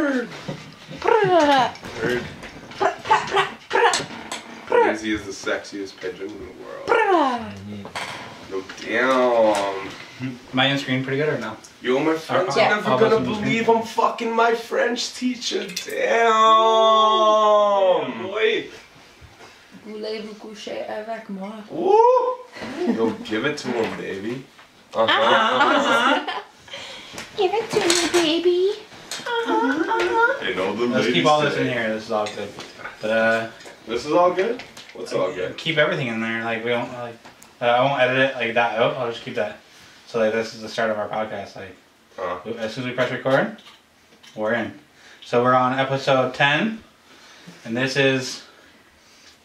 Bird. Bird. Daisy is the sexiest pigeon in the world. No, damn. Am I in screen pretty good or no? Yo, my friends Yeah. are never gonna believe I'm fucking my French teacher. Damn. Wait. Voulez-vous coucher avec moi? Woo! Yo, give it to him, baby. Give it to me, baby. Hey, no, the Let's ladies keep all this say. in here. This is all good. But This is all good? What's all good? keep everything in there. Like we don't like. I won't edit it like that out. I'll just keep that. So like this is the start of our podcast. Like as soon as we press record, we're in. So we're on episode 10, and this is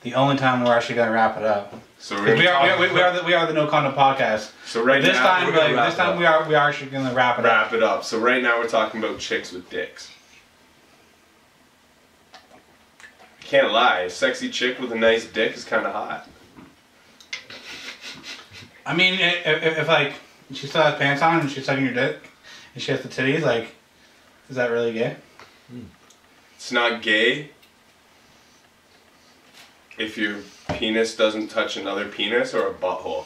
the only time we're actually gonna wrap it up. So We are the No Condom podcast. So right This now, time, we're gonna like, we are actually gonna wrap it up. wrap it up. So right now we're talking about chicks with dicks. Can't lie, a sexy chick with a nice dick is kind of hot. I mean, if like she still has pants on and she's sucking your dick and she has the titties, like, is that really gay? It's not gay if your penis doesn't touch another penis or a butthole.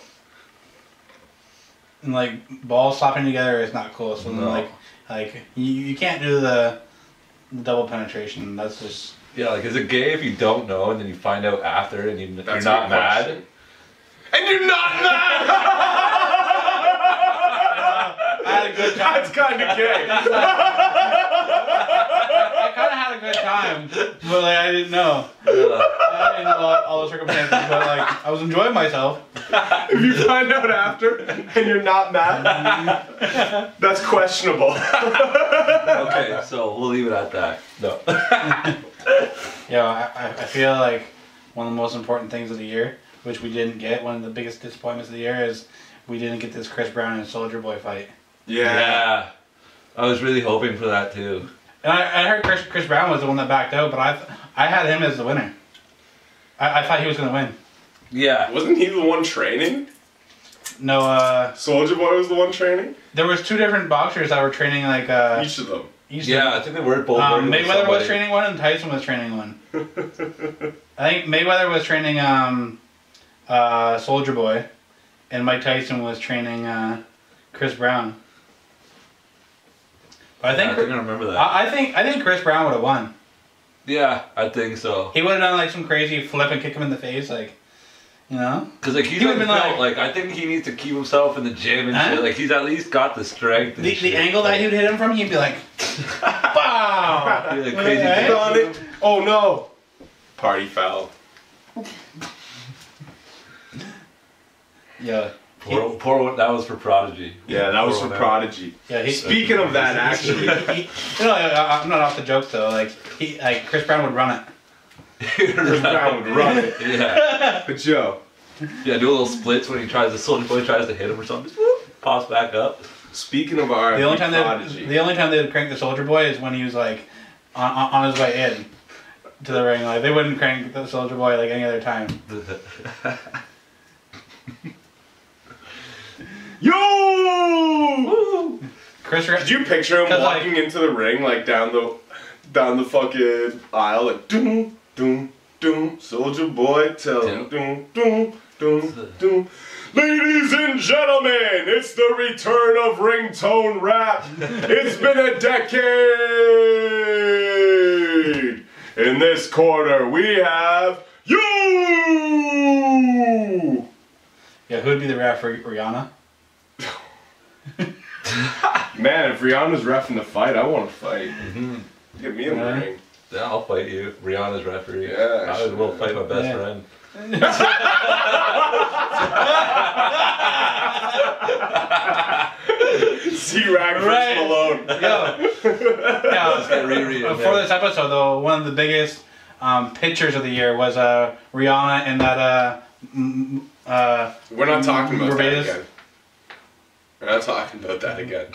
And like balls slapping together is not cool. So No. then, like you can't do the double penetration. That's just Yeah, like, is it gay if you don't know and then you find out after and you're That's not a good mad? question. And you're not mad! I had a good time. That's kind of gay. I kind of had a good time, but like I didn't know. I didn't know all the circumstances, but like I was enjoying myself. If you find out after and you're not mad, that's questionable. Okay, so we'll leave it at that. No. Yeah, I feel like one of the most important things of the year, which we didn't get, one of the biggest disappointments of the year is we didn't get this Chris Brown and Soulja Boy fight. Yeah. I was really hoping for that too. And I heard Chris Brown was the one that backed out, but I had him as the winner. I thought he was going to win. Yeah. Wasn't he the one training? No, Soulja Boy was the one training? there was two different boxers that were training like Each of them. each Yeah, I think they were both working with Mayweather was somebody. training one and Tyson was training one. I think Mayweather was training Soulja Boy, and Mike Tyson was training Chris Brown. But I think I remember that. I think Chris Brown would have won. Yeah, I think so. He would have done like some crazy flip and kick him in the face, like, you know. Because like he's He like, would've been like I think he needs to keep himself in the gym and Huh? shit. Like he's at least got the strength. And The shit. angle that he would hit him from, he'd be like, "Wow!" He's like crazy. Right? On it. Oh no! Party foul. Yeah. Poor one. That was for Prodigy. Yeah, that was for Poor one. Prodigy. Yeah. Speaking of that, actually, You know, I'm not off the joke though. Like Chris Brown would run it. Chris Brown would run it. Yeah. But Joe, Yeah, do a little splits when he tries to Soulja Boy tries to hit him or something. Just whoop, pops back up. speaking of our The only time Prodigy, they would crank the Soulja Boy is when he was like on his way in to the ring. Like they wouldn't crank the Soulja Boy like any other time. yo! Chris, Did you picture him 'Cause, walking like- into the ring like down the fucking aisle like doom doom doom Soulja Boy tell him doom doom doom doom. Ladies and gentlemen, it's the return of ringtone rap. It's been a decade. In this corner, we have you. Yeah, who would be the ref for Rihanna? Man, if Rihanna's reffing the fight, I want to fight. Mhm. Get me in the Yeah. ring. Yeah, I'll fight you. Rihanna's referee. Yeah, I will fight my best Yeah. friend. C-Rag versus Right. Malone. Yo, yeah. Get Riri in For there. this episode, though, one of the biggest pictures of the year was Rihanna in that. We're not talking about Barbados. that again. We're not talking about that again.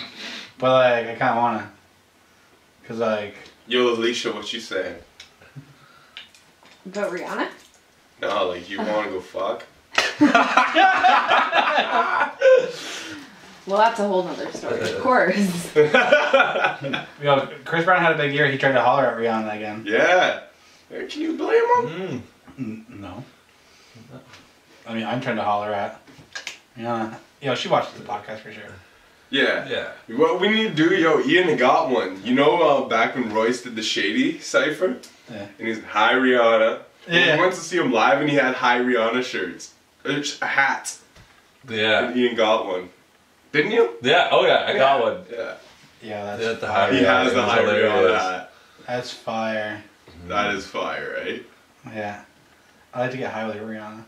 But like, I kind of wanna, cause like, Yo, Alicia, what you saying? About Rihanna? No, like you want to go fuck? Well, that's a whole nother story, of course. Chris Brown had a big year. He tried to holler at Rihanna again. Yeah. Can you blame him? No. I mean, I'm trying to holler at Rihanna. She watches the podcast for sure. Yeah. Yeah. What we need to do, Ian got one. You know, back when Royce did the Shady Cypher? Yeah. And he's Hi Rihanna. Yeah. We went to see him live and he had Hi Rihanna shirts. Hats. Yeah. And Ian got one. Didn't you? Yeah. Oh yeah, I got one. Yeah. Yeah, That's the fire. high. He has the It was Hi Rihanna hilarious. hat. That's fire. That is fire, right? Yeah. I like to get high with Rihanna.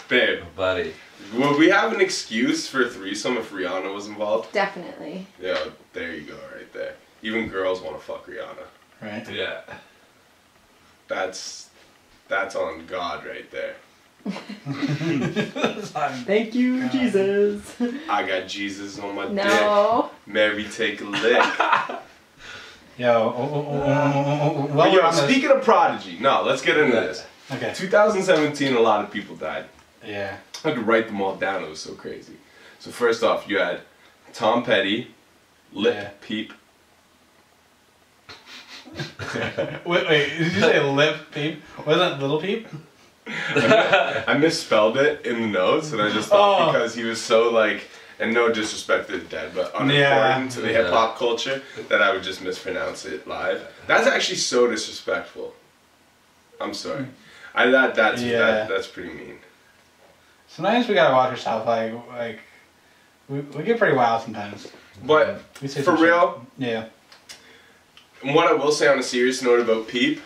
Babe, Buddy. would we have an excuse for a threesome if Rihanna was involved? Definitely. Yeah, there you go, right there. Even girls want to fuck Rihanna. Right? Yeah. That's on God right there. Thank you, Jesus. I got Jesus on my dick. No. Mary, take a lick. Well, But we're on this. speaking of Prodigy, no, let's get into this. Okay. 2017, a lot of people died. Yeah. I had to write them all down, it was so crazy. So first off, you had Tom Petty, Lip Peep. Wait, did you say Lip Peep? Wasn't it Little Peep? I misspelled it in the notes, and I just thought because he was so like, and no disrespect to the dead, but unimportant to the hip hop culture, that I would just mispronounce it live. That's actually so disrespectful. I'm sorry. That's pretty mean. Sometimes we gotta watch ourselves. Like we get pretty wild sometimes. But We say for some real, shit. Yeah. and what I will say on a serious note about Peep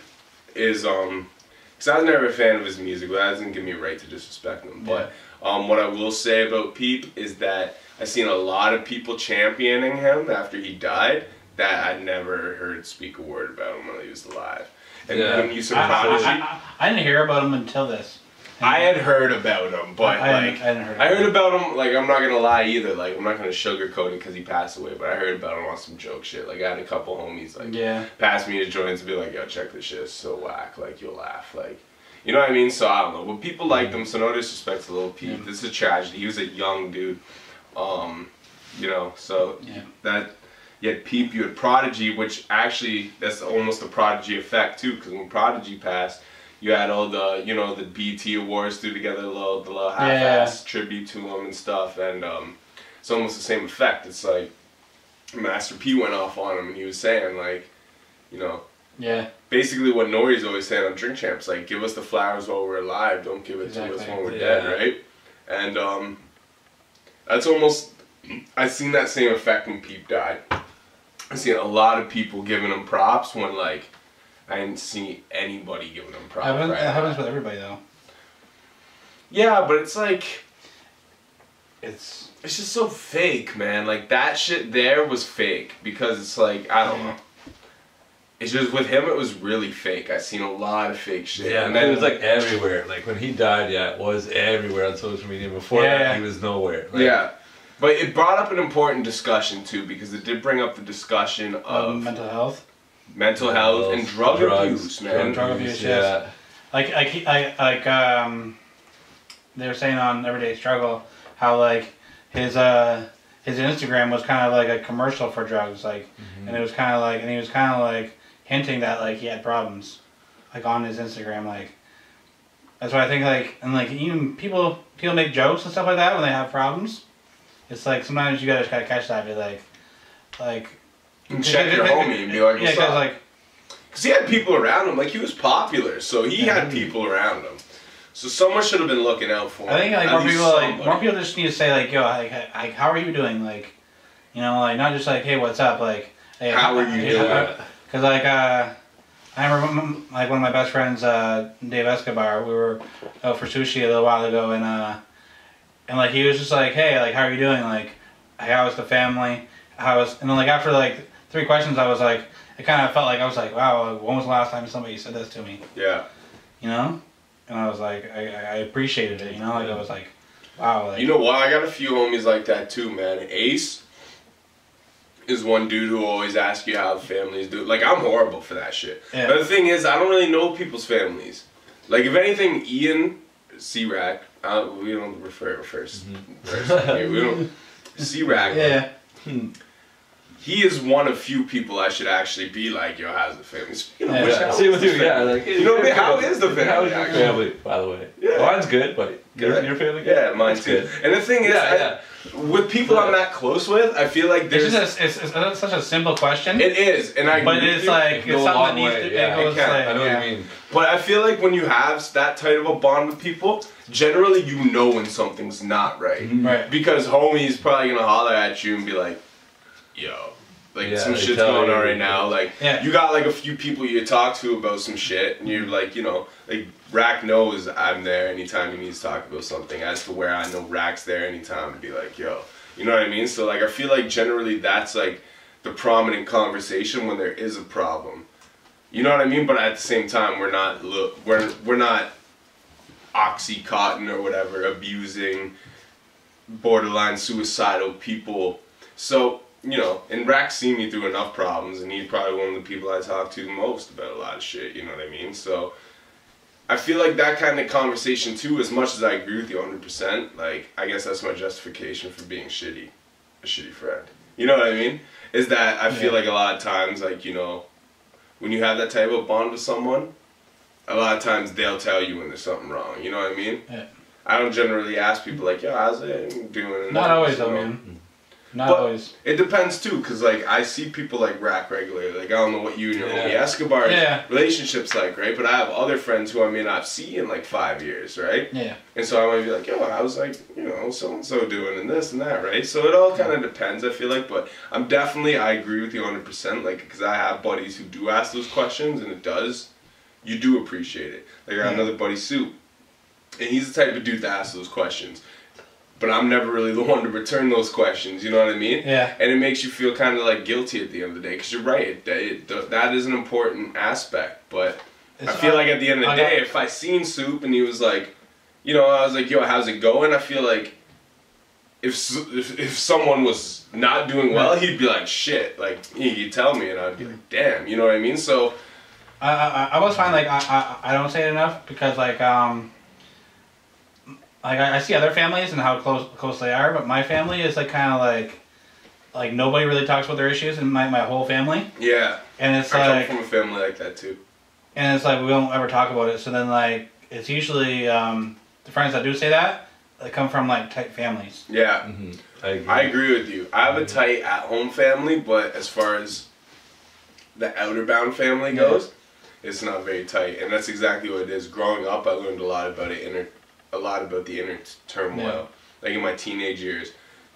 is, because I was never a fan of his music, but that doesn't give me a right to disrespect him. Yeah. But what I will say about Peep is that I've seen a lot of people championing him after he died that I'd never heard speak a word about him when he was alive. And when you said Prodigy, I didn't hear about him until this. I had heard about him, but I hadn't heard. I heard about him, like, I'm not gonna lie either, like, I'm not gonna sugarcoat it because he passed away, but I heard about him on some joke shit. Like, I had a couple homies, like, pass me the joints and be like, yo, check this shit, it's so whack, like, you'll laugh, like, you know what I mean? So, I don't know, but people liked him, so no disrespect to Lil Peep. Yeah. This is a tragedy. He was a young dude, you know, so, you had Peep, you had Prodigy, which actually, that's almost a Prodigy effect, too, because when Prodigy passed, you had all the, you know, the BT Awards threw together the little half-ass tribute to him and stuff, and it's almost the same effect. It's like Master P went off on him, and he was saying, like, you know, basically what Nori's always saying on Drink Champs, like, give us the flowers while we're alive, don't give it to us when we're dead, right? And that's almost, I've seen that same effect when Peep died. I've seen a lot of people giving him props when, like, I didn't see anybody giving him props. It happens with everybody, though. Yeah, but it's like, it's just so fake, man. Like, that shit there was fake because it's like, I don't know. It's just with him, it was really fake. I've seen a lot of fake shit. Yeah, and then it was like everywhere. Like when he died, it was everywhere on social media. Before that, he was nowhere. Like, but it brought up an important discussion too, because it did bring up the discussion of mental health. Mental health and drug abuse, man. Drug abuse, yes. Like they were saying on Everyday Struggle how like his Instagram was kind of like a commercial for drugs, like, and it was kind of like, and he was kind of like hinting that like he had problems, like on his Instagram, like. That's why I think like, and like even people make jokes and stuff like that when they have problems. It's like sometimes you gotta catch that, be like. And check your homie and be like, what's up? Like, because he had people around him, like he was popular, so he had people around him. So someone should have been looking out for him. I think like more people just need to say like, yo, like how are you doing? Like, you know, like not just like, hey, what's up? Like, hey, how are you doing? Because like I remember like one of my best friends, Dave Escobar. We were out for sushi a little while ago, and like he was just like, hey, like how are you doing? Like, how was the family? And then like after like 3 questions, I was like, it kind of felt like I was like, wow, when was the last time somebody said this to me? Yeah. You know? And I was like, I appreciated it, you know? Like I was like, wow. Like, you know what? I got a few homies like that too, man. Ace is one dude who always asks you how the families do. Like, I'm horrible for that shit. Yeah. But the thing is, I don't really know people's families. Like, if anything, Ian, C-Rack, We don't refer first. We don't. C-Rack. Yeah. He is one of few people I should actually be like, yo, how's the family? Same with you, like, you know what I mean? How is the family? How is your family, by the way? Yeah. Mine's good, but your family good? Yeah, mine's good. And the thing is, with people I'm not close with, I feel like there's... It's such a simple question. It is, and I... But it's like, it's something that needs to... I know what you mean. But I feel like when you have that tight of a bond with people, generally you know when something's not right. Right. Because homie's probably gonna holler at you and be like, yo... Like, some shit's going on right now. Like, you got, like, a few people you talk to about some shit, and you're like, you know, like, Rack knows I'm there anytime he needs to talk about something, as to where I know Rack's there anytime to be like, yo. You know what I mean? So, like, I feel like generally that's, like, the prominent conversation when there is a problem. You know what I mean? But at the same time, we're not Oxycontin or whatever, abusing, borderline suicidal people. So... You know, and Rack's seen me through enough problems, and he's probably one of the people I talk to the most about a lot of shit, you know what I mean? So, I feel like that kind of conversation too, as much as I agree with you 100%, like, I guess that's my justification for being a shitty friend. You know what I mean? Is that I feel like a lot of times, like, you know, when you have that type of bond with someone, a lot of times they'll tell you when there's something wrong, you know what I mean? Yeah. I don't generally ask people like, yo, how's it doing? Not always though, man. Not but always. It depends too, because like I see people like Rack regularly. Like I don't know what you and your homie Escobar's relationship's like, right? But I have other friends who I may not see in like 5 years, right? Yeah. And so I might be like, yo, I was like, you know, so and so doing and this and that, right? So it all kind of depends. I feel like, but I agree with you 100%. Like, because I have buddies who do ask those questions, and you do appreciate it. Like I got another buddy, Soup, and he's the type of dude that asks those questions. But I'm never really the one to return those questions, you know what I mean? Yeah. And it makes you feel kind of like guilty at the end of the day, because you're right, that is an important aspect. But I feel like at the end of the day, if I seen Soup and he was like, you know, I was like, yo, how's it going? I feel like if someone was not doing well, he'd be like, shit, like, he'd tell me, and I'd be like, damn, you know what I mean? So I always find like I don't say it enough, because like I see other families and how close they are, but my family is like kind of like nobody really talks about their issues in my whole family. Yeah. And it's I come from a family like that too. And it's like we don't ever talk about it. So then like it's usually the friends that do say that, they come from like tight families. Yeah. I agree with you. I have a tight at-home family, but as far as the outer-bound family goes, it's not very tight, and that's exactly what it is. Growing up, I learned a lot about the inner turmoil. Like in my teenage years,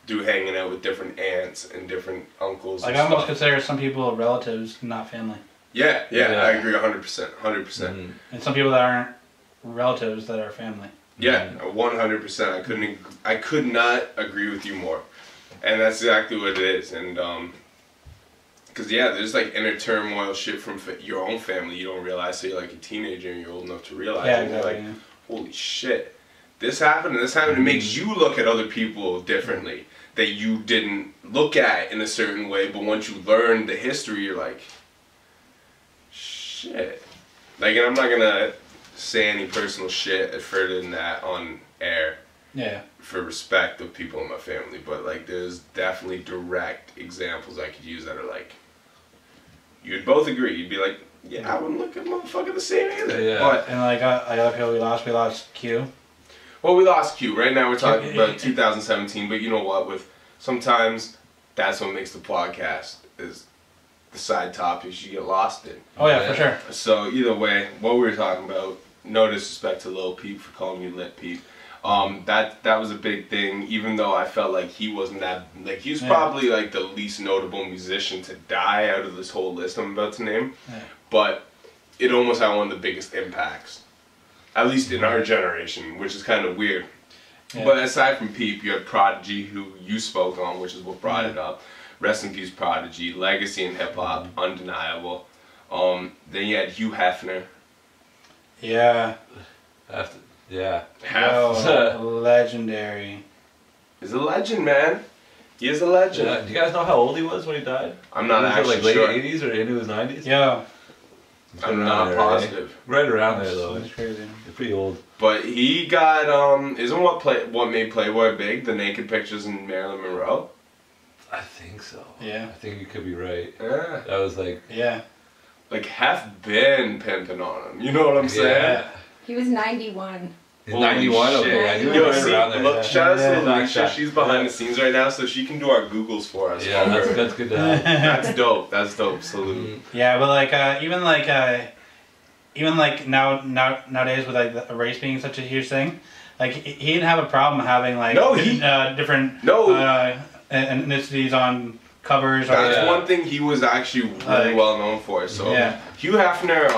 through hanging out with different aunts and different uncles. Like I almost consider some people relatives, not family. Yeah, I agree 100%. And some people that aren't relatives that are family. Yeah, 100%. I could not agree with you more. And that's exactly what it is. And because there's like inner turmoil shit from your own family you don't realize. So you're like a teenager and you're old enough to realize. Yeah, exactly. You're like, holy shit. This happened and this happened. It makes you look at other people differently that you didn't look at in a certain way, but once you learn the history, you're like, shit. Like, and I'm not gonna say any personal shit further than that on air. Yeah. For respect of people in my family, but like, there's definitely direct examples I could use that are like, you'd both agree. You'd be like, yeah, I wouldn't look at motherfucker the same either. Yeah. But, and like, I love how we lost Q. Well, we lost Q. Right now we're talking about 2017, but you know what? Sometimes that's what makes the podcast, is the side topics you get lost in. Oh yeah, for sure. So either way, what we were talking about, no disrespect to Lil Peep for calling you Lit Peep. That was a big thing, even though I felt like he wasn't that, like he was probably like the least notable musician to die out of this whole list I'm about to name. Yeah. But it almost had one of the biggest impacts. At least in our generation, which is kind of weird. Yeah. But aside from Peep, you had Prodigy, who you spoke on, which is what brought it up. Rest in peace, Prodigy. Legacy in hip-hop, undeniable. Then you had Hugh Hefner. Yeah. Legendary. He's a legend, man. He is a legend. Do you guys know how old he was when he died? I'm not actually like late sure. 80s or into his 90s? Yeah. I'm not positive. Right around there though. That's crazy. They're pretty old. But he got isn't what made Playboy big? The naked pictures in Marilyn Monroe. I think so. Yeah. I think you could be right. Yeah. That was like. Yeah. Like Hef been pimping on him. You know what I'm saying? Yeah. He was 91. In 91, shit. okay, I knew Yo, right see, around there. look, shout out to Yeah. Alicia. She's behind the scenes right now, so she can do our Googles for us. Yeah, that's good to have. That's dope. That's dope. Salute. Yeah, but like even like nowadays with like the race being such a huge thing, like he didn't have a problem having like different ethnicities on covers. That's one thing he was actually really well known for. So Hugh Hefner,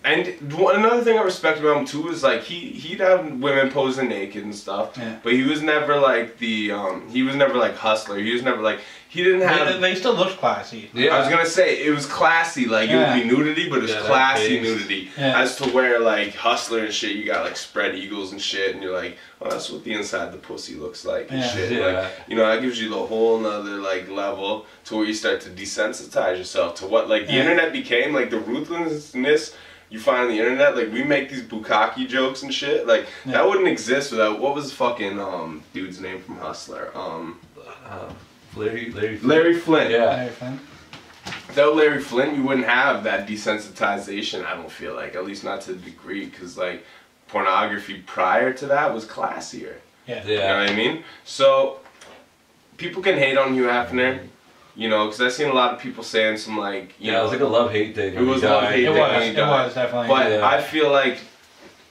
and another thing I respect about him too is like he'd have women posing naked and stuff, but he was never like he was never like hustler. He was never like he didn't have. They still looked classy. Yeah, I was gonna say it was classy. Like it would be nudity, but it was classy nudity. As to where like hustler and shit, you got like spread eagles and shit, and you're like, oh, that's what the inside of the pussy looks like and shit. Like, you know, that gives you the whole nother like level to where you start to desensitize yourself to what like the internet became, like the ruthlessness you find on the internet. Like we make these bukkake jokes and shit. Like that wouldn't exist without what was the fucking dude's name from Hustler? Larry Flint. Larry Flint. Yeah. Larry Flint. Without Larry Flint, you wouldn't have that desensitization. I don't feel like, at least not to the degree, because like pornography prior to that was classier. Yeah. You know what I mean? So people can hate on Hugh Hefner, you know, because I've seen a lot of people saying some like, you know, it was like a love-hate thing. It was a love-hate thing. It was definitely. But I feel like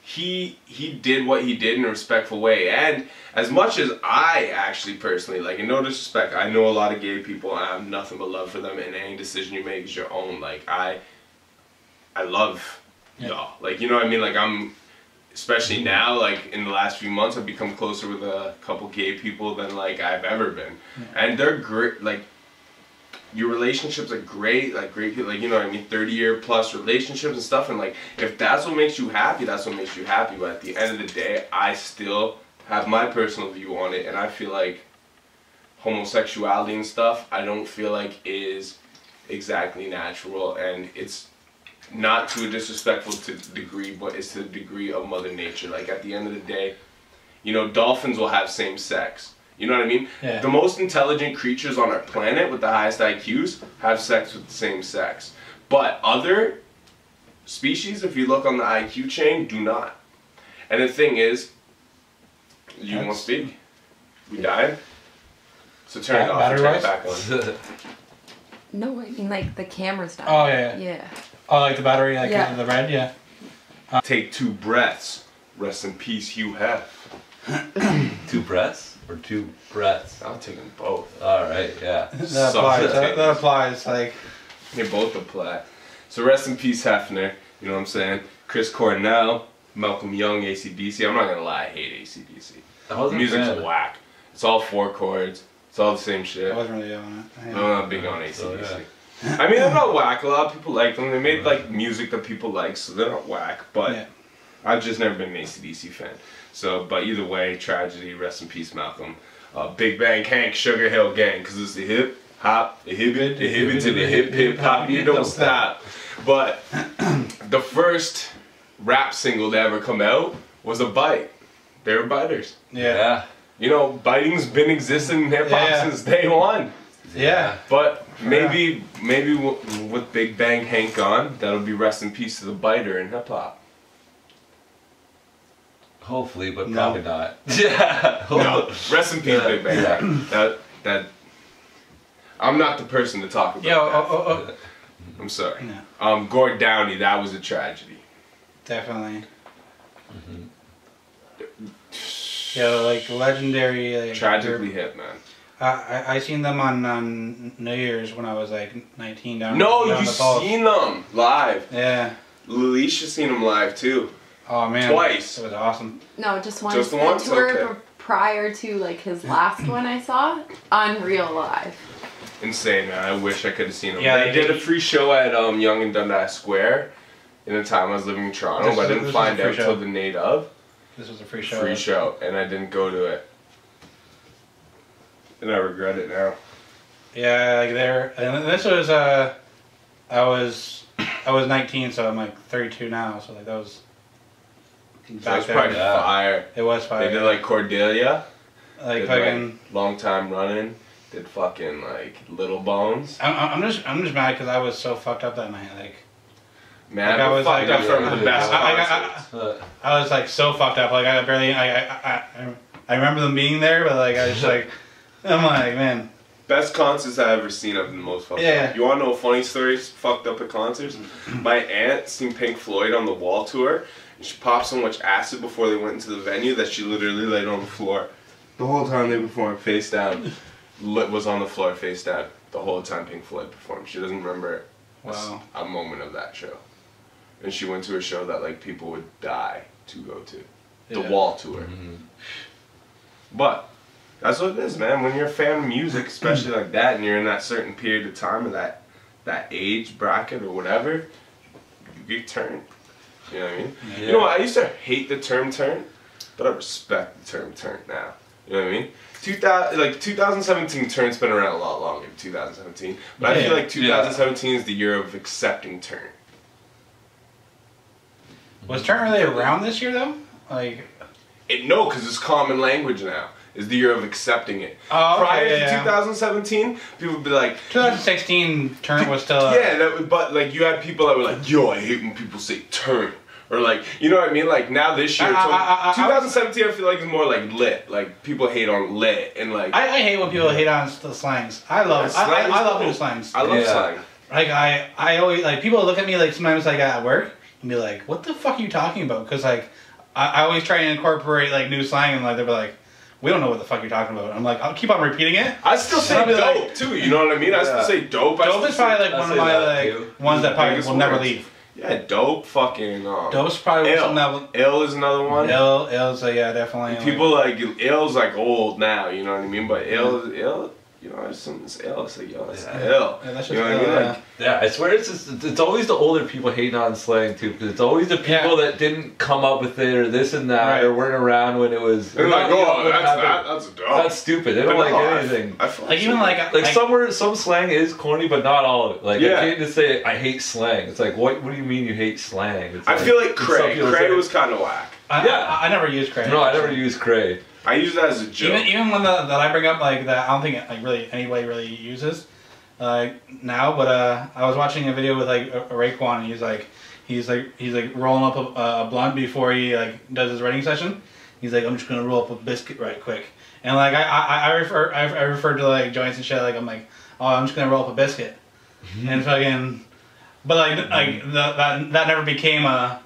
he did what he did in a respectful way, and as much as I actually personally, like, in no disrespect, I know a lot of gay people and I have nothing but love for them, and any decision you make is your own. Like I love y'all. Like, you know what I mean? Like I'm, especially now, like in the last few months, I've become closer with a couple gay people than like I've ever been, and they're great. Like your relationships are great, like great people, like, you know what I mean, 30-year plus relationships and stuff, and like if that's what makes you happy, that's what makes you happy. But at the end of the day, I still have my personal view on it, and I feel like homosexuality and stuff, I don't feel like is exactly natural, and it's not to a disrespectful degree, but it's to the degree of Mother Nature. Like at the end of the day, you know, dolphins will have same sex. You know what I mean? Yeah. The most intelligent creatures on our planet with the highest IQs have sex with the same sex. But other species, if you look on the IQ chain, do not. And the thing is, you won't speak? We died? So turn it off and turn it back on. No, I mean like the camera's dying. Oh yeah. Yeah. Oh, like the battery, like the red, yeah. Take 2 breaths. Rest in peace, Hugh Hef. 2 breaths? Or 2 breaths? I'll take them both. Alright, yeah. That applies. That applies. Like they both apply. So rest in peace, Hefner. You know what I'm saying? Chris Cornell, Malcolm Young, AC/DC. I'm not gonna lie, I hate AC/DC. The music's whack. It's all 4 chords. It's all the same shit. I wasn't really on it. I'm not big on AC/DC. I mean, they're not whack. A lot of people like them. They made like music that people like, so they're not whack. But I've just never been an AC/DC fan. So, but either way, tragedy. Rest in peace, Malcolm. Big Bang Hank, Sugar Hill Gang, because it's the hip hop, the hip to the hip hop. You don't stop. But the first rap single to ever come out was a bite. They were biters. Yeah. You know, biting's been existing in hip hop since day one. Yeah. But maybe with Big Bang Hank gone, that'll be rest in peace to the biter in hip hop. Hopefully, but probably not. Yeah. No. Rest in peace, Big Bang. That. I'm not the person to talk about that. I'm sorry. No. Gord Downey, that was a tragedy. Definitely. Yeah, like legendary. Like, tragically hit, man. I seen them on New Year's when I was like 19 down. No, down you seen them live. Yeah. Alicia seen them live too. Oh man. Twice. It was awesome. No, just once. Just once? The tour Okay. prior to like his last one I saw, Unreal Live. Insane, man. I wish I could have seen them. Yeah, they did a free show at Yonge and Dundas Square in the time I was living in Toronto, but I didn't find out till the night of. This was a free show. Free show, and I didn't go to it. And I regret it now. Yeah, like there. And this was I was I was 19, so I'm like 32 now. So like that was. So that's probably fire. It was fire. They did like Cordelia. Like fucking. Like, long time running. Did fucking like Little Bones. I'm just mad because I was so fucked up that night. Like. Man, like I was like some of the best concerts. I was like so fucked up. Like I barely. I remember them being there, but like I was just like, I'm like, man. Best concerts I've ever seen. I've been the most fucked up. You want to know funny stories? Fucked up at concerts. My aunt seen Pink Floyd on the Wall tour. And she popped so much acid before they went into the venue that she literally laid on the floor the whole time they performed, face down. Was on the floor, face down the whole time Pink Floyd performed. She doesn't remember a moment of that show. And she went to a show that like people would die to go to, the Wall tour. But that's what it is, man. When you're a fan of music, especially like that, and you're in that certain period of time of that age bracket or whatever, you get turned. You know what I mean? Yeah. You know what? I used to hate the term turn, but I respect the term turn now. You know what I mean? 2017 turn's been around a lot longer than 2017, but I feel like 2017 is the year of accepting turn. Was turn really around this year though? Like, no, because it's common language now. Is the year of accepting it. Oh, okay, Prior to 2017, people would be like... 2016, turn was still... but like you had people that were like, yo, I hate when people say turn. Or like, you know what I mean? Like now this year, 2017 I feel like is more like lit. Like people hate on lit and like... I hate when people hate on the slangs. I love new slangs. I love slang. Like I always, like people look at me like sometimes like at work and be like, what the fuck are you talking about? Because like, I always try and incorporate like new slang and like they'll be like, we don't know what the fuck you're talking about. I'm like, I'll keep on repeating it. I still say dope like, too, you know what I mean? I still say dope. Dope is probably like one of my like ones that probably will never leave. Yeah, dope fucking... Dope's probably something that will... Ill is another one. Ill's definitely... People like... Ill's like old now, you know what I mean? But ill, you know, it's ill. It's like, yo, it's ill. Yeah, that's you know what I mean? Like, yeah, I swear it's always the older people hating on slang too, because it's always the people that didn't come up with it or this and that or weren't around when it was. They're like, oh, that's dumb. That's stupid. They don't like anything. I feel like even some slang is corny, but not all of it. Like I can't just say I hate slang. It's like what do you mean you hate slang? It's I feel like cray. Cray was kind of whack. I never used cray. No, I never used cray. I use that as a joke. Even one that I bring up like that, I don't think like really anybody really uses now. But I was watching a video with like a Raekwon, and he's like rolling up a blunt before he like does his writing session. He's like, I'm just gonna roll up a biscuit right quick, and like I refer to like joints and shit. Like I'm like, oh, I'm just gonna roll up a biscuit, and fucking, but like that never became a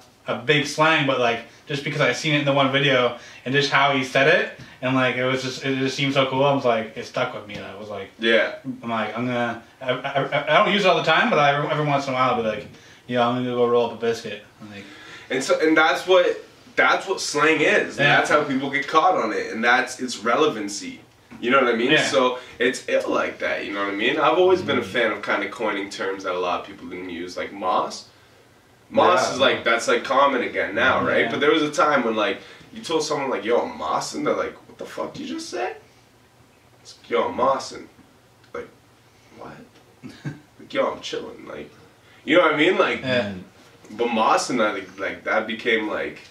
big slang, but like. Just because I seen it in the one video and just how he said it and like it just seemed so cool. I was like, it stuck with me. And I was like, I'm like, I don't use it all the time, but every once in a while I'll be like, yeah, I'm gonna go roll up a biscuit. And that's what slang is. And that's how people get caught on it, and that's its relevancy. You know what I mean? Yeah. So it's ill like that. You know what I mean? I've always been a fan of kind of coining terms that a lot of people didn't use, like moss. Moss is like, that's like common again now, right? Yeah. But there was a time when like, you told someone like, yo, I'm mossing, and they're like, what the fuck did you just say? It's like, yo, I'm mossing. Like, what? Like, yo, I'm chilling. Like, you know what I mean? Like, but mossing, like that became like,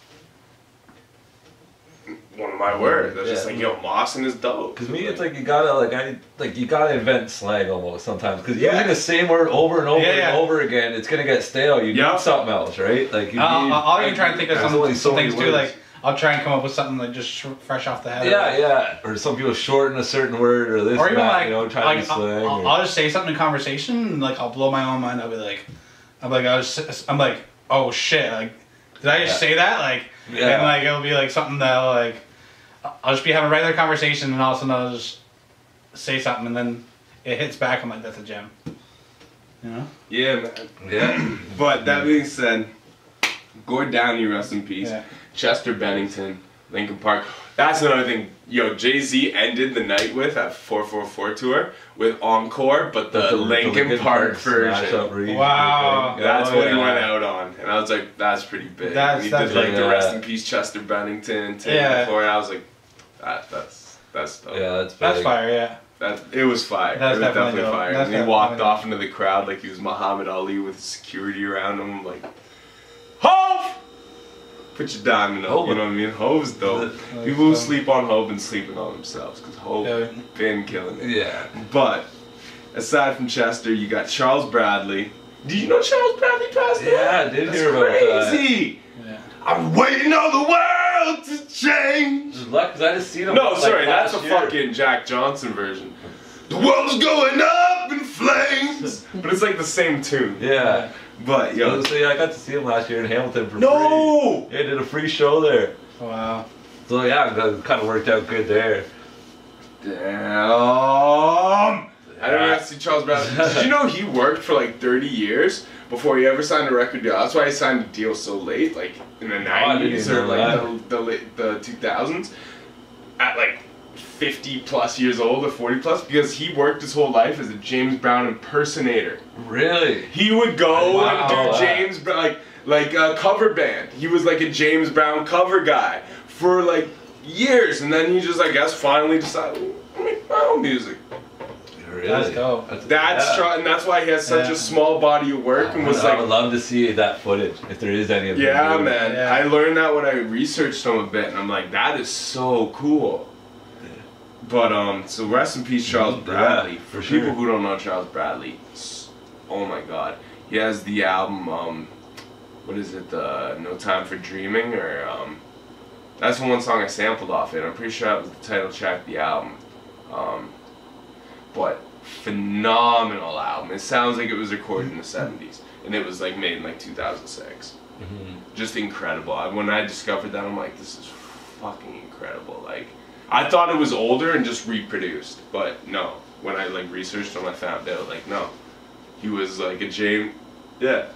one of my words. I was just like, yo, mossing is dope. Because me, it's like you gotta invent slang almost sometimes. Because using the same word over and over and over again, it's gonna get stale. You need something else, right? Like I'll even try and think of some things too. Like I'll try and come up with something like just fresh off the head. Yeah. Or some people shorten a certain word or this. Or even like, you know, try to be slang. I'll just say something in conversation, and like I'll blow my own mind. I'll be like, I'm like, oh shit, like did I just say that? Like, and like it'll be like something that like. I'll just be having a regular conversation and all of a sudden I'll just say something and then it hits back. I'm like, that's a gem. You know? Yeah, man. Yeah. But that being said, Gord Downey, rest in peace. Yeah. Chester Bennington, Linkin Park. That's another thing. Yo, Jay-Z ended the night with at 444 tour with Encore, but the Linkin Park version. Wow. That's what he went out on. And I was like, that's pretty big. And he did like the rest in peace Chester Bennington, Tim before. I was like, that's dope. Yeah, that's big. That's fire, yeah. It was fire. That's it was definitely dope. fire. And he walked off into the crowd like he was Muhammad Ali with security around him, like, Hove! Put your diamond up, you know what I mean? Hove's dope. People who sleep on Hove been sleeping on themselves, because Hove been killing it. Yeah. But, aside from Chester, you got Charles Bradley. Did you know Charles Bradley passed away? Yeah, I did hear about that. Crazy! Yeah. I'm waiting on the world to change! Because I just seen him. No, sorry, that's a fucking Jack Johnson version. The world's going up in flames! But it's like the same tune. Yeah. But, yo. So, yeah, I got to see him last year in Hamilton for free. No! Yeah, did a free show there. Wow. So, yeah, that kind of worked out good there. Damn! I never got to see Charles Bradley. Did you know he worked for like 30 years before he ever signed a record deal? That's why he signed a deal so late, like in the 90s or like the 2000s. At like 50 plus years old or 40 plus, because he worked his whole life as a James Brown impersonator. Really? He would go and do James Brown, like a cover band. He was like a James Brown cover guy for like years, and then he just, I guess, finally decided, I make my own music. Really? That's dope. And that's why he has such a small body of work, and was I like, would love to see that footage if there is any of it. Yeah, man. Yeah. I learned that when I researched him a bit, and I'm like, that is so cool. But so rest in peace, Charles Bradley. Yeah, for people who don't know Charles Bradley, oh my God, he has the album. What is it? No Time for Dreaming, or that's the one song I sampled off it. I'm pretty sure that was the title track of the album. But phenomenal album. It sounds like it was recorded in the 70s, and it was like made in like 2006. Just incredible. When I discovered that, I'm like, this is fucking incredible. Like, I thought it was older and just reproduced, but no. When I like researched him, I found out like no, he was like a James. Yeah,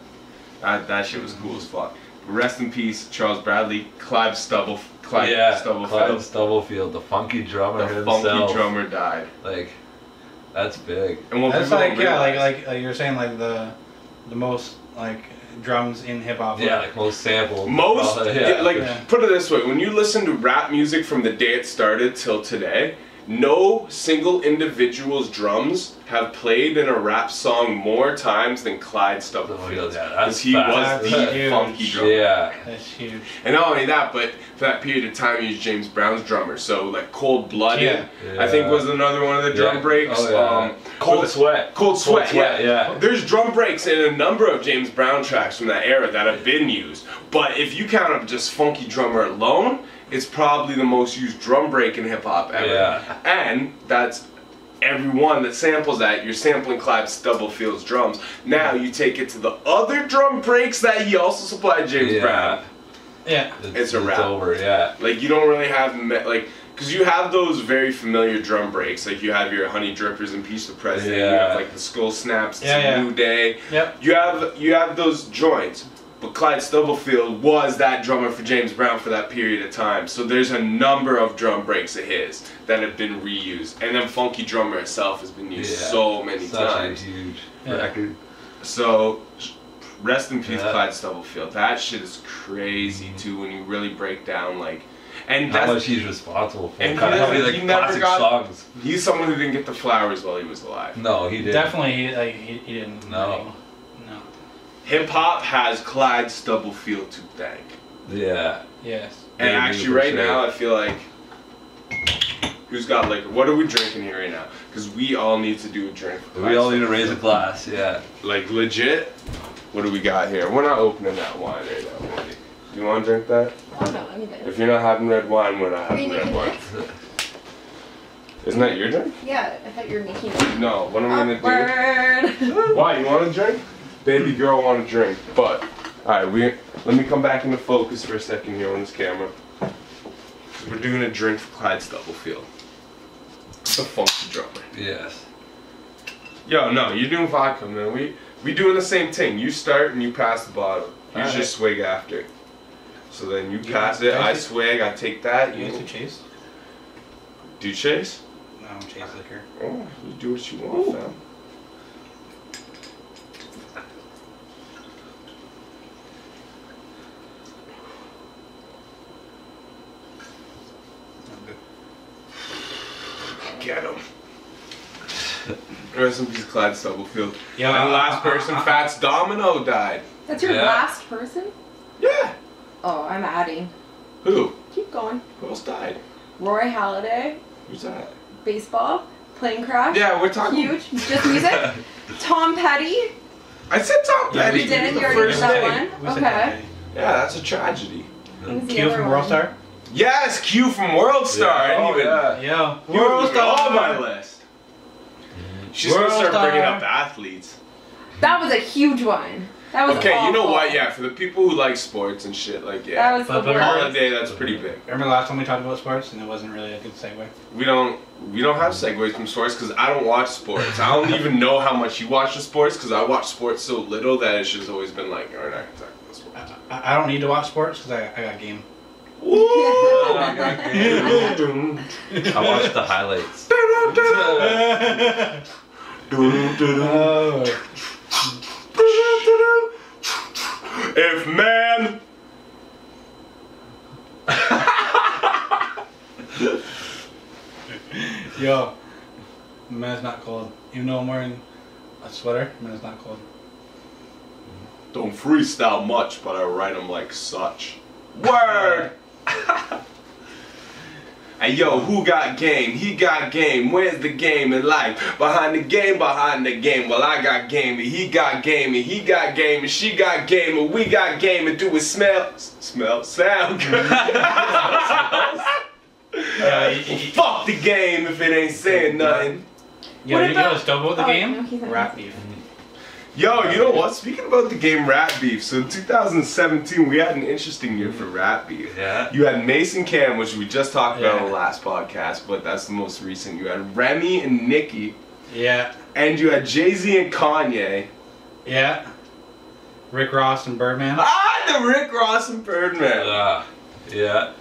that shit was cool as fuck. Rest in peace, Charles Bradley, Clyde Stubblefield. Clyde Stubblefield, the funky drummer himself. The funky drummer died. Like, that's big. And that's like like you're saying, like the most like drums in hip hop. Yeah, like most sampled. Put it this way: when you listen to rap music from the day it started till today, no single individual's drums have played in a rap song more times than Clyde Stubblefield. Because he was the funky drummer. Yeah, that's huge. And not only that, but for that period of time, he was James Brown's drummer. So like Cold Blooded, I think was another one of the drum breaks. Cold Sweat. Cold Sweat, yeah. There's drum breaks in a number of James Brown tracks from that era that have been used. But if you count up just funky drummer alone, it's probably the most used drum break in hip hop ever. Yeah. And that's everyone that samples that, you're sampling Clyde Stubblefield's drums. Now you take it to the other drum breaks that he also supplied James Brown. Yeah. It's a wrap. It's over, yeah. Like, you don't really have, like, because you have those very familiar drum breaks. Like, you have your Honey Drippers and Peace the President. You have, like, the Skull Snaps, It's a New Day. Yep. You have those joints. But Clyde Stubblefield was that drummer for James Brown for that period of time. So there's a number of drum breaks of his that have been reused. And then Funky Drummer itself has been used so many times. Such a huge record. So, rest in peace, Clyde Stubblefield. That shit is crazy too when you really break down like... And how much he's responsible for. And how many classic songs. He's someone who didn't get the flowers while he was alive. No, he didn't. Definitely, he didn't. No. Hip hop has Clyde Stubblefield to thank. Yeah. Yes. And actually, right now, I feel like who's got liquor? What are we drinking here right now? Because we all need to do a drink. We all need to raise a glass. Yeah. Like legit. What do we got here? We're not opening that wine right now, Wendy. Do you want to drink that? Oh no, I'm good. If you're not having red wine, we're not having red wine. Isn't that your drink? Yeah, I thought you were making it. No. What am I gonna do? Why? You want a drink? Baby girl want a drink, but alright, let me come back into focus for a second here on this camera. We're doing a drink for Clyde Stubblefield. The funky drummer. Yes. Yo, no, you're doing vodka, man. We doing the same thing. You start and you pass the bottle. You just swig after. So then you pass it, I swig, I take that. You to chase? Do you chase? No, I don't chase liquor. Oh, you do what you want, fam. Get him. Rest in peace, Clyde Stubblefield. Yeah, and the last person, Fats Domino, died. That's your last person? Yeah. Oh, I'm adding. Who? Keep going. Who else died? Roy Halladay. Who's that? Baseball. Plane crash. Yeah, we're talking. Huge. Just music. Tom Petty. I said Tom Petty. You did? The You already first did name. that one? Okay. Yeah, that's a tragedy. Q from World Star? Yes, Q from World Star. Yeah. World Star on my list. She's gonna start bringing up athletes. That was a huge one. That was okay. awful. You know what? Yeah, for the people who like sports and shit, like That was the worst. Holiday, that's pretty big. Remember the last time we talked about sports and it wasn't really a good segue? We don't have segues from sports because I don't watch sports. I don't even know how much you watch the sports because I watch sports so little that it's just always been like, alright, I can talk about sports. I don't need to watch sports because I got game. Woo! I watched the highlights. If man Yo, man's not cold. Even though I'm wearing a sweater, man's not cold. don't freestyle much, but I write them like such. Word! Hey yo, who got game? He got game. Where's the game in life? Behind the game, behind the game. Well, I got game, and he got game, and he got game, and she got game, and we got game, and do it sound good. Fuck the game if it ain't saying nothing. Yo, you know what's dope about the game? Rap beef. Yo, you know what? Speaking about the game Rap Beef, so in 2017 we had an interesting year for Rap Beef. Yeah. You had Mason Cam, which we just talked about on the last podcast, but that's the most recent. You had Remy and Nicki. Yeah. And you had Jay-Z and Kanye. Yeah. Rick Ross and Birdman. Ah, the Rick Ross and Birdman. Yeah.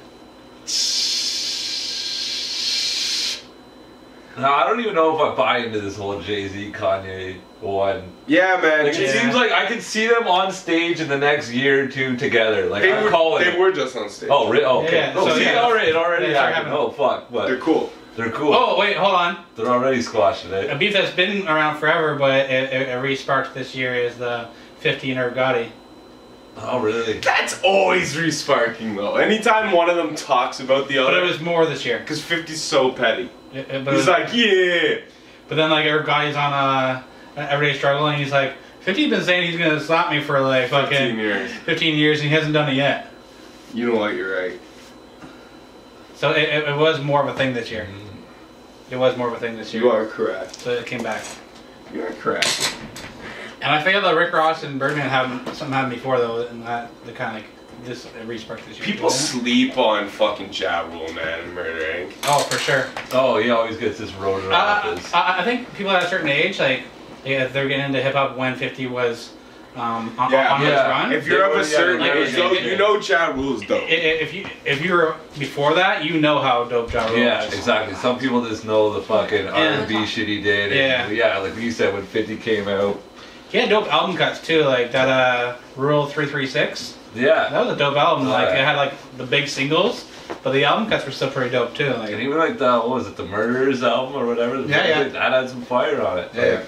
No, I don't even know if I buy into this whole Jay-Z Kanye one. Yeah, man. Like, it seems like I can see them on stage in the next year or two together. Like they were just on stage. Oh, really? Okay. Yeah, Oh, so see, it already started happened. happening. Oh, fuck. But They're cool. They're cool. Oh, wait, hold on. They're already squashing it. A beef that's been around forever, but it re-sparked this year is the 50 and Irv Gotti. Oh, really? That's always re-sparking, though. Anytime one of them talks about the other. But it was more this year. Because 50's so petty. But He's like, yeah. But then, like, Irv Gotti's on Everyday Struggle, and he's like, 50's been saying he's gonna slap me for like fucking 15 years. 15 years, and he hasn't done it yet. You know what? You're right. So it was more of a thing this year. It was more of a thing this year. You are correct. So it came back. You are correct. And I feel that Rick Ross and Birdman something happened before though, and that they kind of like this re-sparked this year. People sleep on fucking Ja Rule, man, Murder Inc. Oh, for sure. Oh, he always gets this road around this. I think people at a certain age, like, they're getting into hip hop when 50 was on his run. If you're of a certain age, you know Ja Rule's dope. If you're before that, you know how dope Ja Rule is. Yeah, exactly. Some people just know the fucking R&B shit he did. And yeah, like you said, when 50 came out. He had dope album cuts too, like that Rule 336. Yeah. That was a dope album. Like it had like the big singles, but the album cuts were still pretty dope too. Like, and even like the, what was it, the Murderers album or whatever? That had some fire on it. Yeah.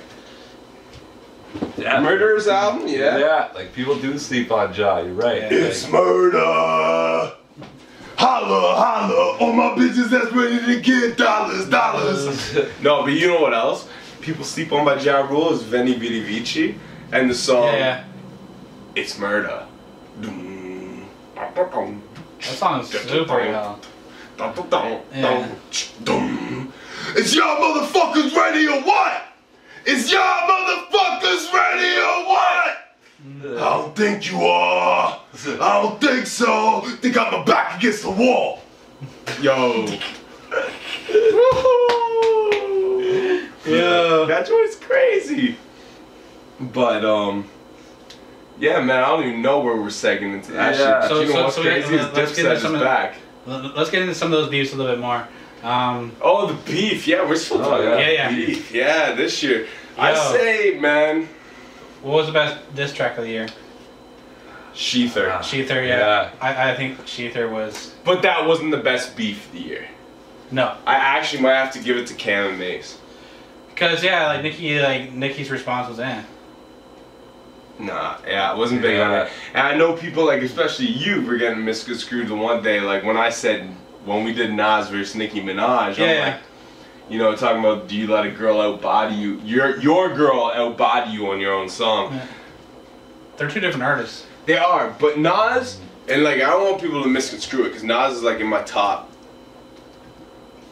Murderers album, Yeah, like people do sleep on Ja, you're right. Yeah. It's murder. Holla, holla, all my bitches that's ready to get dollars. No, but you know what else? People sleep on by Ja Rule is Veni Vidi Vici and the song It's Murder. That song is super well. Is y'all motherfuckers ready or what? Is y'all motherfuckers ready or what? I don't think you are. I don't think so. Think I'm my back against the wall. Yo. Yeah. That joint's crazy. But yeah, man, I don't even know where we're segging into that shit. So, you know what's crazy is Dipset is back. Let's get into some of those beefs a little bit more. Oh, the beef. Yeah, we're still talking about beef. Yeah, this year. I say, man. What was the best diss track of the year? Sheether. Sheether, yeah. I think Sheether was... But that wasn't the best beef of the year. No. I actually might have to give it to Cam and Mace. Because like Nicki's response was Nah, yeah, I wasn't big on it. And I know people, like, especially you, were getting misconstrued the one day, like, when I said, when we did Nas versus Nicki Minaj, I'm like, you know, talking about, do you let a girl outbody you? Your girl outbody you on your own song. Yeah. They're two different artists. They are, but Nas, and, like, I don't want people to misconstrue it, because Nas is, like, in my top.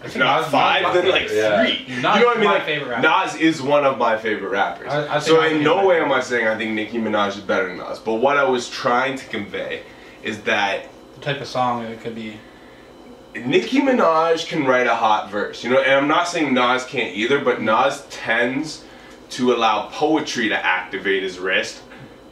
If not five, then like 3. You know what I mean? Like, Nas is one of my favorite rappers. So in no way am I saying I think Nicki Minaj is better than Nas. But what I was trying to convey is that the type of song it could be. Nicki Minaj can write a hot verse, you know, and I'm not saying Nas can't either, but Nas tends to allow poetry to activate his wrist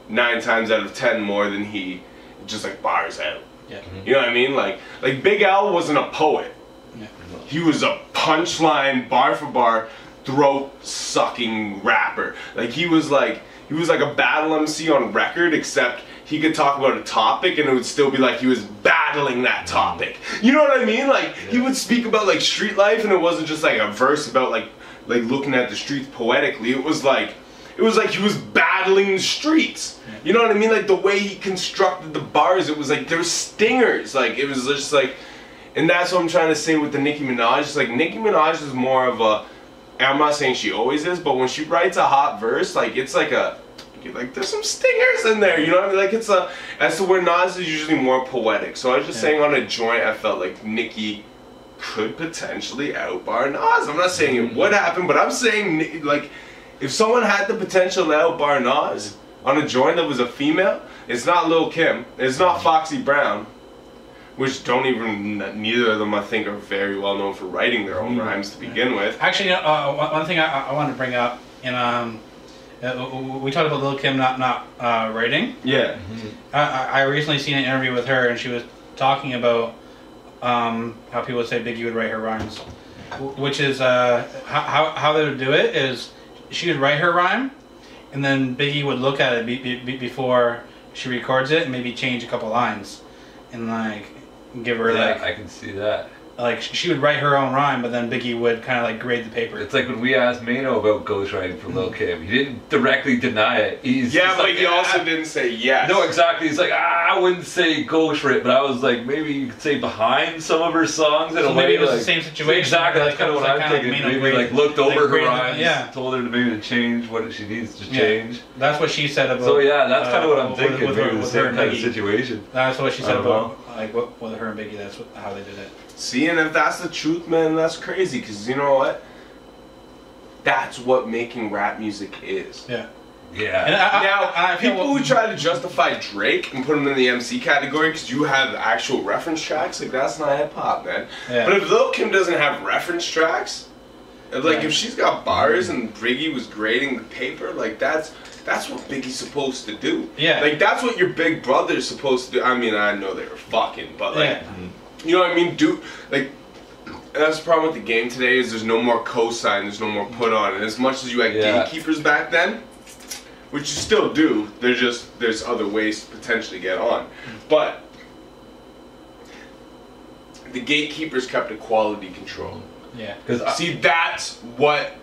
9 times out of 10 more than he just like bars out. Yeah. You know what I mean? Like Big L wasn't a poet. Yeah. He was a punchline, bar for bar, throat-sucking rapper. Like he was like a battle MC on record, except he could talk about a topic and it would still be like he was battling that topic. You know what I mean? Like he would speak about like street life, and it wasn't just like a verse about like looking at the streets poetically. It was like he was battling the streets. You know what I mean? Like the way he constructed the bars, it was like there were stingers. Like it was just like. And that's what I'm trying to say with the Nicki Minaj. It's like Nicki Minaj is more of a, and I'm not saying she always is, but when she writes a hot verse, like it's like there's some stingers in there, you know what I mean? Like as to where Nas is usually more poetic. So I was just saying on a joint, I felt like Nicki could potentially outbar Nas. I'm not saying it would happen, but I'm saying like if someone had the potential to outbar Nas on a joint that was a female, it's not Lil' Kim, it's not Foxy Brown. Which neither of them I think are very well known for writing their own rhymes to begin with. Actually, one thing I want to bring up, and we talked about Lil' Kim not writing. Yeah. I recently seen an interview with her, and she was talking about how people would say Biggie would write her rhymes, which is how they would do it is she would write her rhyme, and then Biggie would look at it before she records it and maybe change a couple lines, and like. Give her I can see that. Like she would write her own rhyme, but then Biggie would kind of like grade the paper. It's like when we asked Mano about ghostwriting for Lil' Kim. He didn't directly deny it. But he also didn't say yes. No, exactly. He's like, I wouldn't say ghostwrite, but I was like, maybe you could say behind some of her songs in a way. Maybe it was like, the same situation. Exactly. That's kind of what I'm thinking. Maybe like looked over her rhymes, told her to maybe to change what she needs to change. That's what she said about. So yeah, that's kind of what I'm thinking. Maybe the same kind of situation. That's what she said about like with her and Biggie. That's how they did it. See, and if that's the truth, man, that's crazy. Because you know what? That's what making rap music is. Yeah. Yeah. Now, people who try to justify Drake and put him in the MC category because you have actual reference tracks, like that's not hip hop, man. Yeah. But if Lil' Kim doesn't have reference tracks, like if she's got bars and Biggie was grading the paper, like that's what Biggie's supposed to do. Yeah. Like that's what your big brother's supposed to do. I mean, I know they were fucking, but like. Yeah. You know what I mean? And that's the problem with the game today is there's no more cosign, there's no more put on. And as much as you had gatekeepers back then, which you still do, there's other ways to potentially get on. But the gatekeepers kept a quality control. Yeah. See, that's what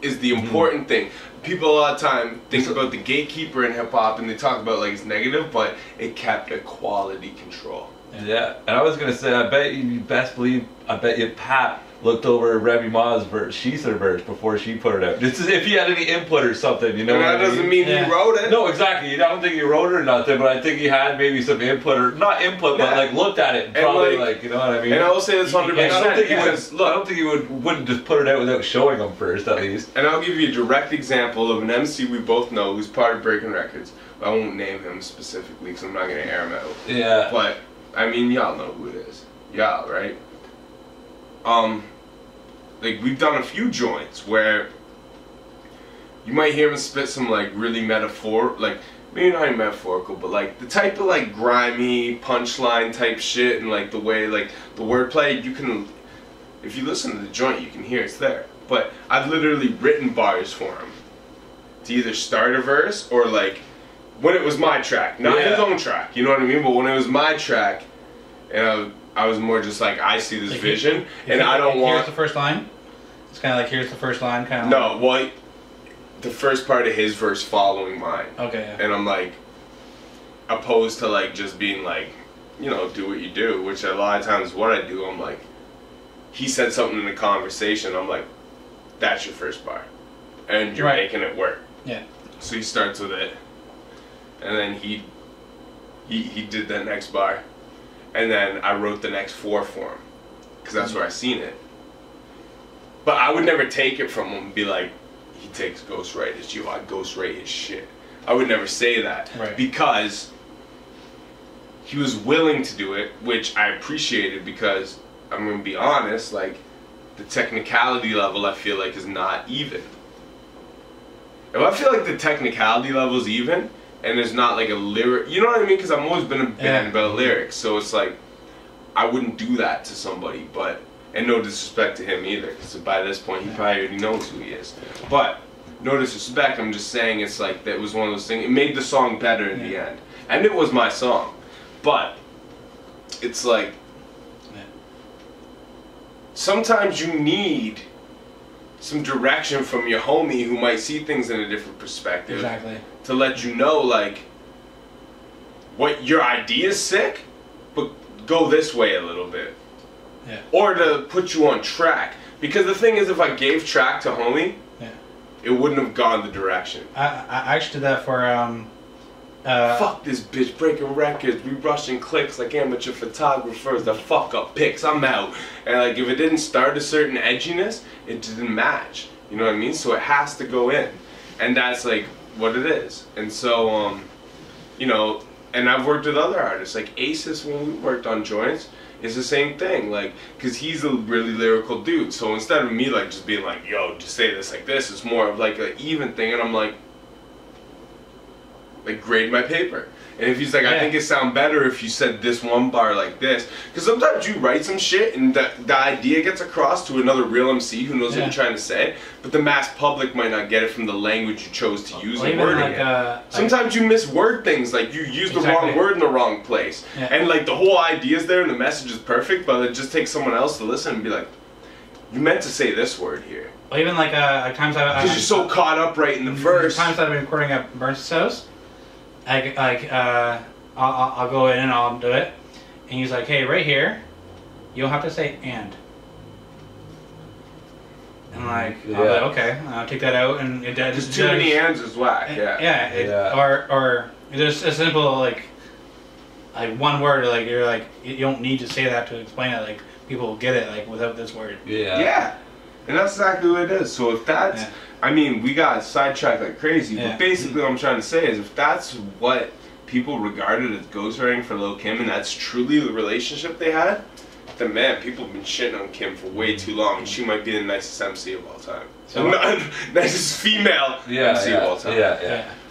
is the important thing. People a lot of time think about the gatekeeper in hip hop and they talk about like it's negative, but it kept a quality control. Yeah, and I was gonna say, I bet you best believe, I bet you Pat looked over Remy Ma's verse, Sheether verse before she put it out. Just as if he had any input or something, you know. And that doesn't mean he wrote it. No, exactly. I don't think he wrote it or nothing, but I think he had maybe some input or not input, but like looked at it and probably like you know what I mean. And I will say this 100%. I don't think he would. I don't think he wouldn't just put it out without showing them first, at least. And I'll give you a direct example of an MC we both know who's part of Breaking Records. I won't name him specifically because I'm not gonna air him out. Yeah. But I mean, y'all know who it is. Y'all, right? Like, we've done a few joints where you might hear him spit some, like, really like, maybe not even metaphorical, but, like, the type of, like, grimy punchline type shit and, like, the way, like, the wordplay, you can, if you listen to the joint, you can hear it's there. But I've literally written bars for him to either start a verse or, like, when it was my track, not his own track, you know what I mean? But when it was my track, and I was more just like, I see this vision, and I don't want... Here's the first line. It's kind of like, here's the first line, kind of. No, well, the first part of his verse following mine. Okay. Yeah. And I'm like, opposed to like just being like, you know, do what you do, which a lot of times what I do, I'm like, he said something in a conversation, I'm like, that's your first bar. And you're making it work. Yeah. So he starts with it. And then he did that next bar. And then I wrote the next 4 for him. Because that's where I seen it. But I would never take it from him and be like, he takes ghostwriters, I ghostwrite his shit. I would never say that. Right. Because he was willing to do it, which I appreciated, because I'm going to be honest, like, the technicality level I feel like is not even. If I feel like the technicality level is even, and there's not like a lyric, you know what I mean? Because I've always been a band about lyrics, so it's like, I wouldn't do that to somebody, but, and no disrespect to him either, because by this point he probably already knows who he is. But, no disrespect, I'm just saying it's like, that was one of those things, it made the song better in the end. And it was my song. But, it's like, sometimes you need some direction from your homie who might see things in a different perspective. Exactly. To let you know, like, what your idea is sick, but go this way a little bit. Yeah. Or to put you on track. Because the thing is, if I gave track to homie, it wouldn't have gone the direction. I actually did that for fuck this bitch breaking records, we rushing clicks like amateur photographers, the fuck up pics, I'm out. And like, if it didn't start a certain edginess, it didn't match. You know what I mean? So it has to go in. And that's like what it is. And so, you know, and I've worked with other artists, like Aces when we worked on joints, it's the same thing, like, cause he's a really lyrical dude. So instead of me like just being like, yo, just say this like this, it's more of like an even thing, and I'm like grade my paper. And if he's like, I think it sound better if you said this one bar like this. Because sometimes you write some shit and the idea gets across to another real MC who knows what you're trying to say, but the mass public might not get it from the language you chose to use in wording it. Sometimes you misword things, like you use the wrong word in the wrong place. And like the whole idea's there and the message is perfect, but it just takes someone else to listen and be like, you meant to say this word here. Well, even like times because you're so caught up right in the verse. Times I've been recording at Burns' house, I'll go in and I'll do it, and he's like, hey, right here, you'll have to say and. And like, I'll be like, okay, I'll take that out, and it does. Just too many ands is whack. Or just a simple like one word, like you're like, you don't need to say that to explain it. Like people will get it like without this word. Yeah. And that's exactly what it is. So if that's, I mean, we got sidetracked like crazy, but basically what I'm trying to say is if that's what people regarded as ghostwriting for Lil' Kim, and that's truly the relationship they had, then man, people have been shitting on Kim for way too long, and she might be the nicest MC of all time. So nicest female MC of all time.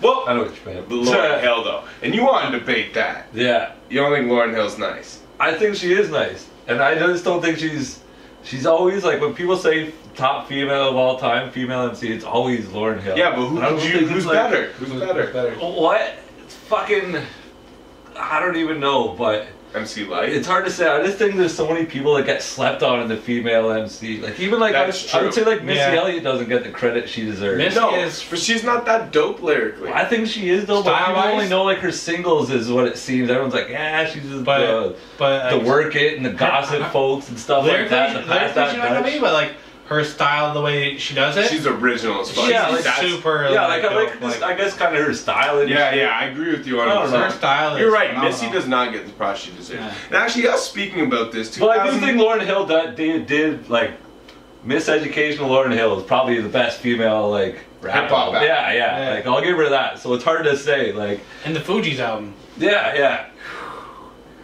Well, I know what you mean. Lauryn Hill though, and you want to debate that. Yeah. You don't think Lauryn Hill's nice? I think she is nice, and I just don't think she's always like, when people say top female of all time, female MC, it's always Lauryn Hill. Yeah, but who's better? Who's better? What? It's fucking, I don't even know, but MC Light. It's hard to say. I just think there's so many people that get slept on in the female MC. Like even like I would say like Missy Elliott doesn't get the credit she deserves. But she's not that dope lyrically. I think she is though. But people only know like her singles is what it seems. Everyone's like, yeah, she's just the work it and the gossip folks and stuff like that. Lyrically, she might not be, but like her style, the way she does it, she's original as fuck. Yeah, like super. Yeah, I guess kind of her style. And I agree with you on her style. You're right. Missy does not get the props she deserves. Yeah. And actually, us speaking about this, but I do think Lauryn Hill did like Miseducational Lauryn Hill is probably the best female like rap album. Yeah. Like I'll give her that. So it's hard to say like. And the Fugees album. Yeah.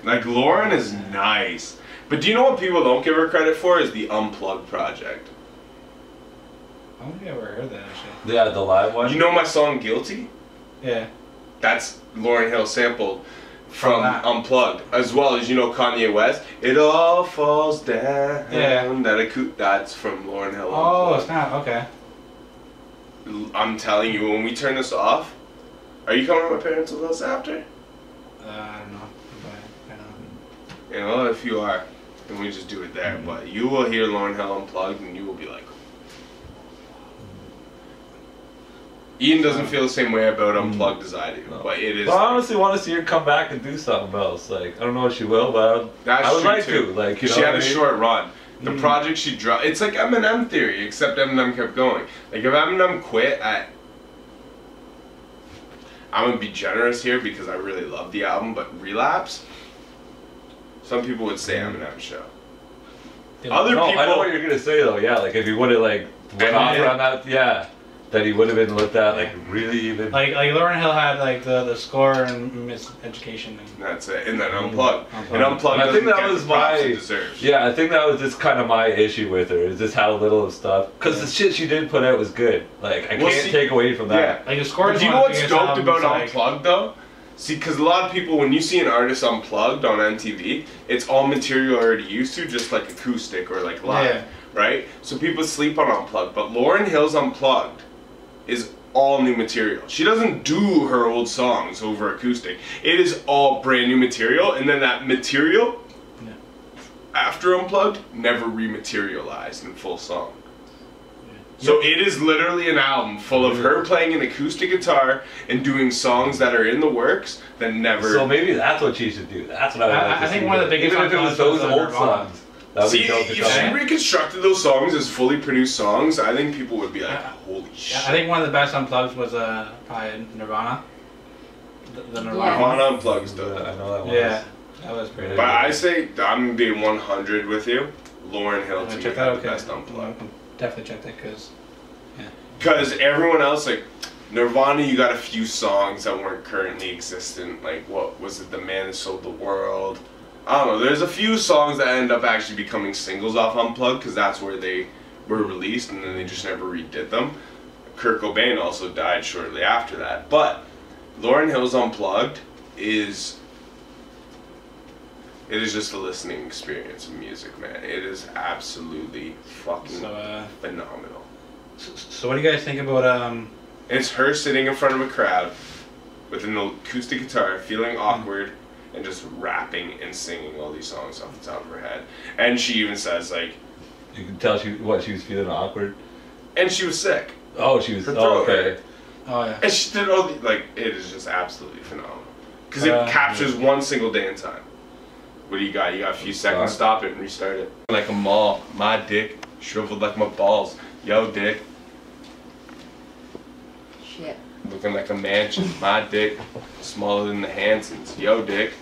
Like Lauryn is nice. But do you know what people don't give her credit for is the Unplugged project? I don't think I've ever heard that actually. Yeah, the live one. You know my song Guilty? Yeah. That's Lauryn Hill sampled from Unplugged. As well as, you know, Kanye West. It all falls down. Yeah. That's from Lauryn Hill. Oh, it's not. Okay. I'm telling you, when we turn this off, are you coming to my parents with us after? I don't know. You know, if you are, then we just do it there. But you will hear Lauryn Hill Unplugged and you will be like, Ian doesn't feel the same way about Unplugged as I do, but it is. Well, I honestly want to see her come back and do something else. Like, I don't know if she will, but I would like to. Like, because she had a short run. The project she dropped, it's like Eminem theory, except Eminem kept going. Like, if Eminem quit I'm gonna be generous here because I really love the album, but Relapse, some people would say Eminem's show. Other people, I know what you're gonna say though. Yeah, like if he would have like went off on that, yeah, that he would have been looked at like really even. Like Lauryn Hill had like the score and Miseducation. And that's it, and then Unplugged. And Unplugged. I think that was Yeah, I think that was just kind of my issue with her. Is just how little of stuff. Because the shit she did put out was good. Like I can't take away from that. Yeah. Like the score. Do you know what's doped about Unplugged though? See, because a lot of people, when you see an artist unplugged on MTV, it's all material already used to, just like acoustic or like live, right? So people sleep on Unplugged, but Lauryn Hill's Unplugged is all new material. She doesn't do her old songs over acoustic. It is all brand new material, and then that material, after Unplugged, never rematerialized in full song. So it is literally an album full of her playing an acoustic guitar and doing songs that are in the works that never. So maybe that's what she should do. That's what I would like to see. I think one of the biggest even if it was those old songs. See, if she reconstructed those songs as fully produced songs, I think people would be like, holy shit. I think one of the best Unplugged was probably Nirvana. The Nirvana Unplugged stuff. I know that one. Yeah, that was pretty. But I say, I'm being 100 with you. Lauryn Hill to me had the best Unplugged. Definitely check that because everyone else, like Nirvana, you got a few songs that weren't currently existent. Like what was it? The Man That Sold the World. I don't know. There's a few songs that end up actually becoming singles off Unplugged because that's where they were released, and then they just never redid them. Kurt Cobain also died shortly after that. But Lauryn Hill's Unplugged is. It is just a listening experience of music, man. It is absolutely fucking phenomenal. So what do you guys think about It's her sitting in front of a crowd with an acoustic guitar, feeling awkward, and just rapping and singing all these songs off the top of her head. And she even says like, you can tell she was feeling awkward. And she was sick. Oh, she was. Oh, okay. Oh yeah. And she did all the it is just absolutely phenomenal because it captures one single day in time. What do you got? You got a few seconds, stop it and restart it. Like a mall, my dick, shriveled like my balls. Yo, dick. Shit. Looking like a mansion, my dick, smaller than the Hansons. Yo, dick.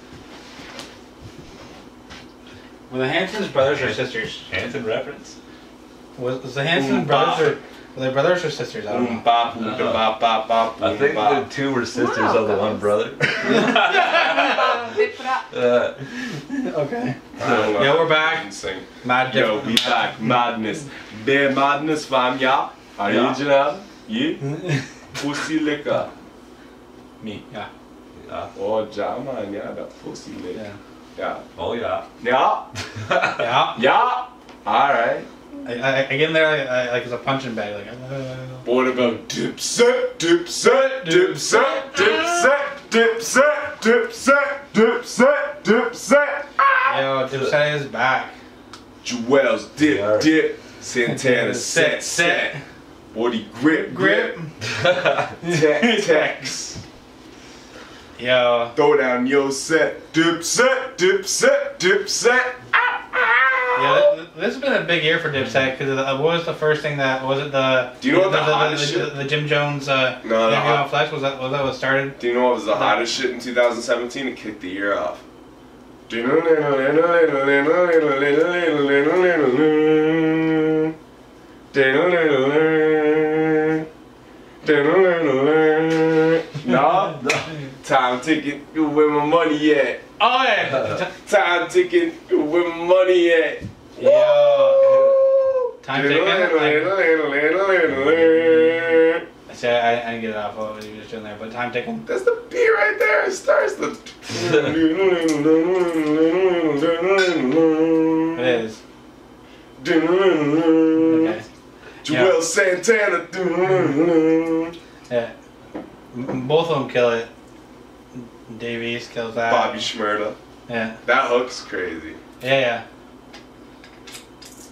Were the Hansons brothers or sisters? Hanson reference? Was the Hansons brothers were they brothers or sisters? I don't know. I think the two were sisters of the one brother. Okay. Yeah, we're back. Mad Yo, we back. Madness. Bear madness, fam, yeah. Original. Yeah. Pussy liquor. Me, yeah. Oh, Jama, yeah, the pussy liquor. Yeah. Oh, yeah. Yeah. Yeah. Yeah. Alright. I get in there like it's a punching bag. Like, what about Dipset, Dipset, Dipset, Dipset, Dipset, Dipset, Dipset, Dipset? Yo, Dipset is back. Joel's dip, Santana set. 40 grip. Tex. Yo. Throw down your set. Dipset. Yeah, this has been a big year for Dipset because what was the first thing that was it the? Do you know what the hottest shit? The Jim Jones interview on Flex was that what started? Do you know what was the hottest shit in 2017? It kicked the year off. Okay. No. Time ticking. Where my money at? Oh yeah. Time ticking. Where my money at? Yo. Time ticking. See, I didn't get it off what you were just doing there, but time ticking. That's the beat right there. It starts the. It is. Okay. Joel Santana. Yeah. Both of them kill it. Davies kills that. Bobby Shmurda. Yeah. That hook's crazy. Yeah.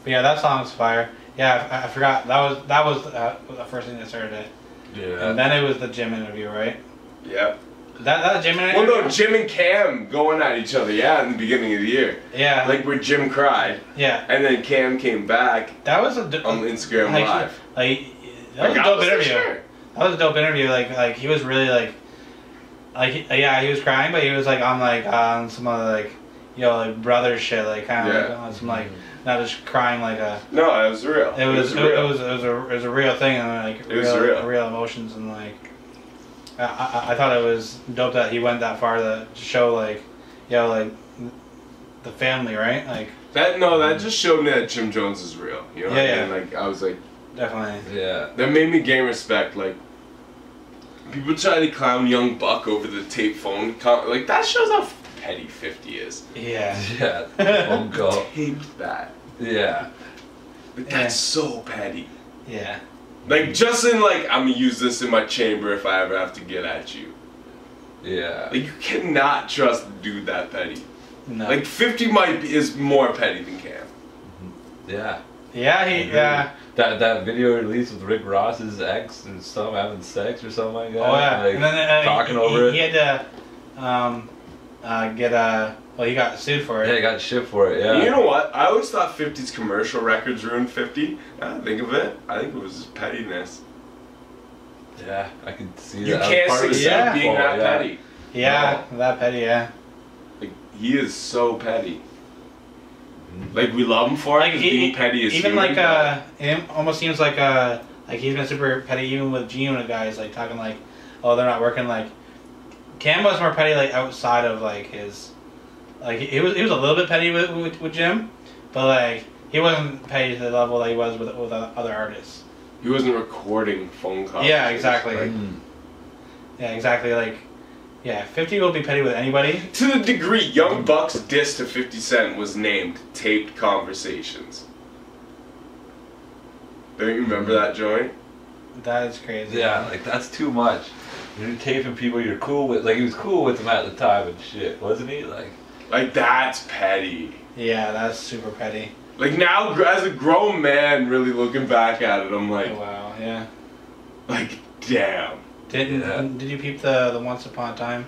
But yeah, that song's fire. Yeah, I forgot. That was the first thing that started it. Yeah. And then it was the gym interview, right? Yeah. That gym interview? Well, no, Jim and Cam going at each other, in the beginning of the year. Yeah. Like where Jim cried. Yeah. And then Cam came back. That was on Instagram Live. That was a dope interview. Sure. That was a dope interview. Like he was really he was crying, but he was like on some other like brother shit, like kind of like on some like not just crying like a. No, it was real. It was a real thing, and like real emotions, and like I thought it was dope that he went that far to show like the family, right? Like that just showed me that Jim Jones is real. You know what I mean? Like I was like definitely. Yeah. That made me gain respect. Like people try to clown Young Buck over the tape phone. Like that shows how petty 50 is. Yeah. Yeah. Phone call. Taped that. Yeah. Like, that's so petty. Yeah. Like just in like I'm gonna use this in my chamber if I ever have to get at you. Yeah. Like you cannot trust a dude that petty. No. Like 50 is more petty than Cam. Yeah. Yeah. That video released with Rick Ross's ex and stuff having sex or something like that. Oh yeah. Like, and then talking over it. He had to he got sued for it. Yeah, he got shit for it. Yeah. You know what? I always thought 50's commercial records ruined 50. Now I think of it, I think it was just pettiness. Yeah, I can see that. You can't succeed being that petty. Yeah, that petty. Yeah. Like he is so petty. Like we love him for it. Like being petty is even human, it almost seems like he's been super petty even with Gino and guys like talking like, oh they're not working like. Cam was more petty like outside of like his, like he was a little bit petty with Jim, but like he wasn't petty to the level that he was with other artists. He wasn't recording phone calls. Yeah, exactly. Like, yeah, exactly. Like, yeah, 50 will be petty with anybody. To the degree Young Buck's diss to 50 Cent was named Taped Conversations. Don't you remember that joint? That is crazy. Yeah, like that's too much. You're taping people you're cool with. Like he was cool with them at the time and shit, wasn't he? Like that's petty. Yeah, that's super petty. Like now, as a grown man, really looking back at it, I'm like, oh, wow, yeah. Like, damn. Did you peep the Once Upon a Time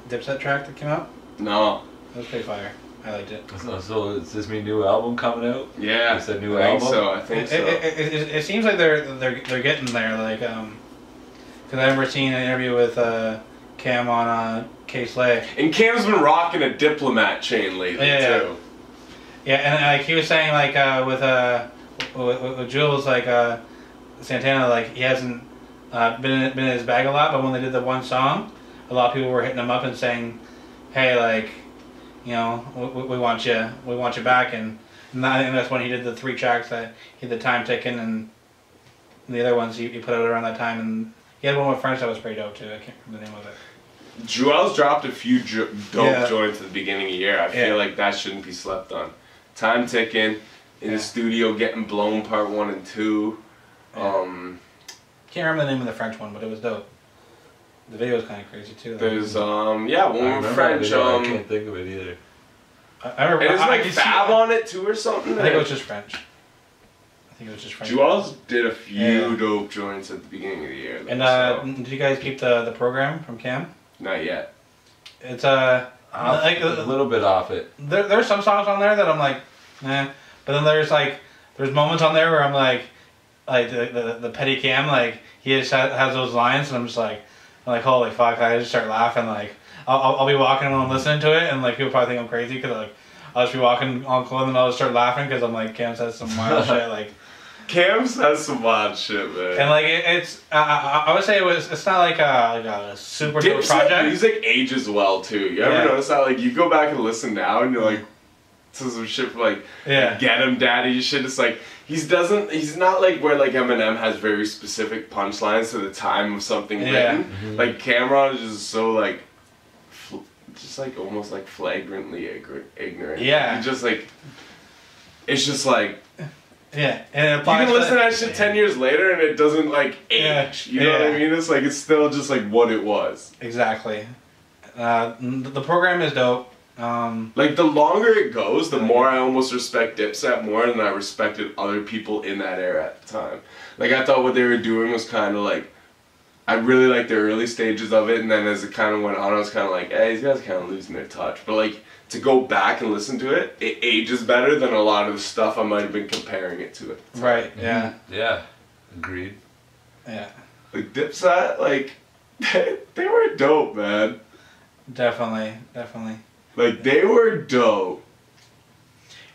Dipset track that came out? No. It was pretty fire. I liked it. So is this my new album coming out? Yeah. It's a new album? I think so. It seems like they're getting there. Like, because I remember seeing an interview with Cam on K-Slay. And Cam's been rocking a Diplomat chain lately, too. Yeah, and like he was saying, like with Jules, like Santana, like he hasn't been in his bag a lot, but when they did the one song, a lot of people were hitting him up and saying, "Hey, like, you know, we want you back." And I think that's when he did the 3 tracks that he had the time ticking, and the other ones he put out around that time. And he had one with French that was pretty dope too. I can't remember the name of it. Joel's dropped a few dope joints at the beginning of the year. I feel like that shouldn't be slept on. Time Ticking, in the studio, Getting Blown Part 1 and 2. Can't remember the name of the French one, but it was dope. The video was kind of crazy too. There's one with French. I can't think of it either. I remember. And there's like Fab on it too or something. I think it was just French. Joel's did a few dope joints at the beginning of the year. And did you guys keep the program from Cam? Not yet. It's like a little bit off it. There's some songs on there that I'm like, eh. But then there's moments on there where I'm like the petty Cam, like he just has those lines, and I'm like holy fuck! I just start laughing. Like I'll be walking when I'm listening to it, and like people probably think I'm crazy because like I'll just be walking on clothes and I'll just start laughing because I'm like Cam says some wild shit like. Cam says some wild shit, man. And like it's, I would say it's not like a super dope project. Music ages well too. You ever notice that? Like you go back and listen now, and you're like, to some shit for like, Get Him Daddy shit. It's like he's not like where like Eminem has very specific punchlines to the time of something written. Mm-hmm. Like Cameron is just so like, just like almost like flagrantly ignorant. Yeah. He just like, it's just like. Yeah, and it you can listen to that shit 10 years later and it doesn't like age. You know what I mean? It's like it's still just like what it was. Exactly. The program is dope. Like, the longer it goes, the more I almost respect Dipset more than I respected other people in that era at the time. Like, I thought what they were doing was kind of like, I really liked the early stages of it, and then as it kind of went on, I was kind of like, hey, these guys are kind of losing their touch. But, like, to go back and listen to it, it ages better than a lot of the stuff I might have been comparing it to at the time. Right, yeah. Yeah, agreed. Yeah. Like, Dipset, like, they were dope, man. Definitely. Like, they were dope.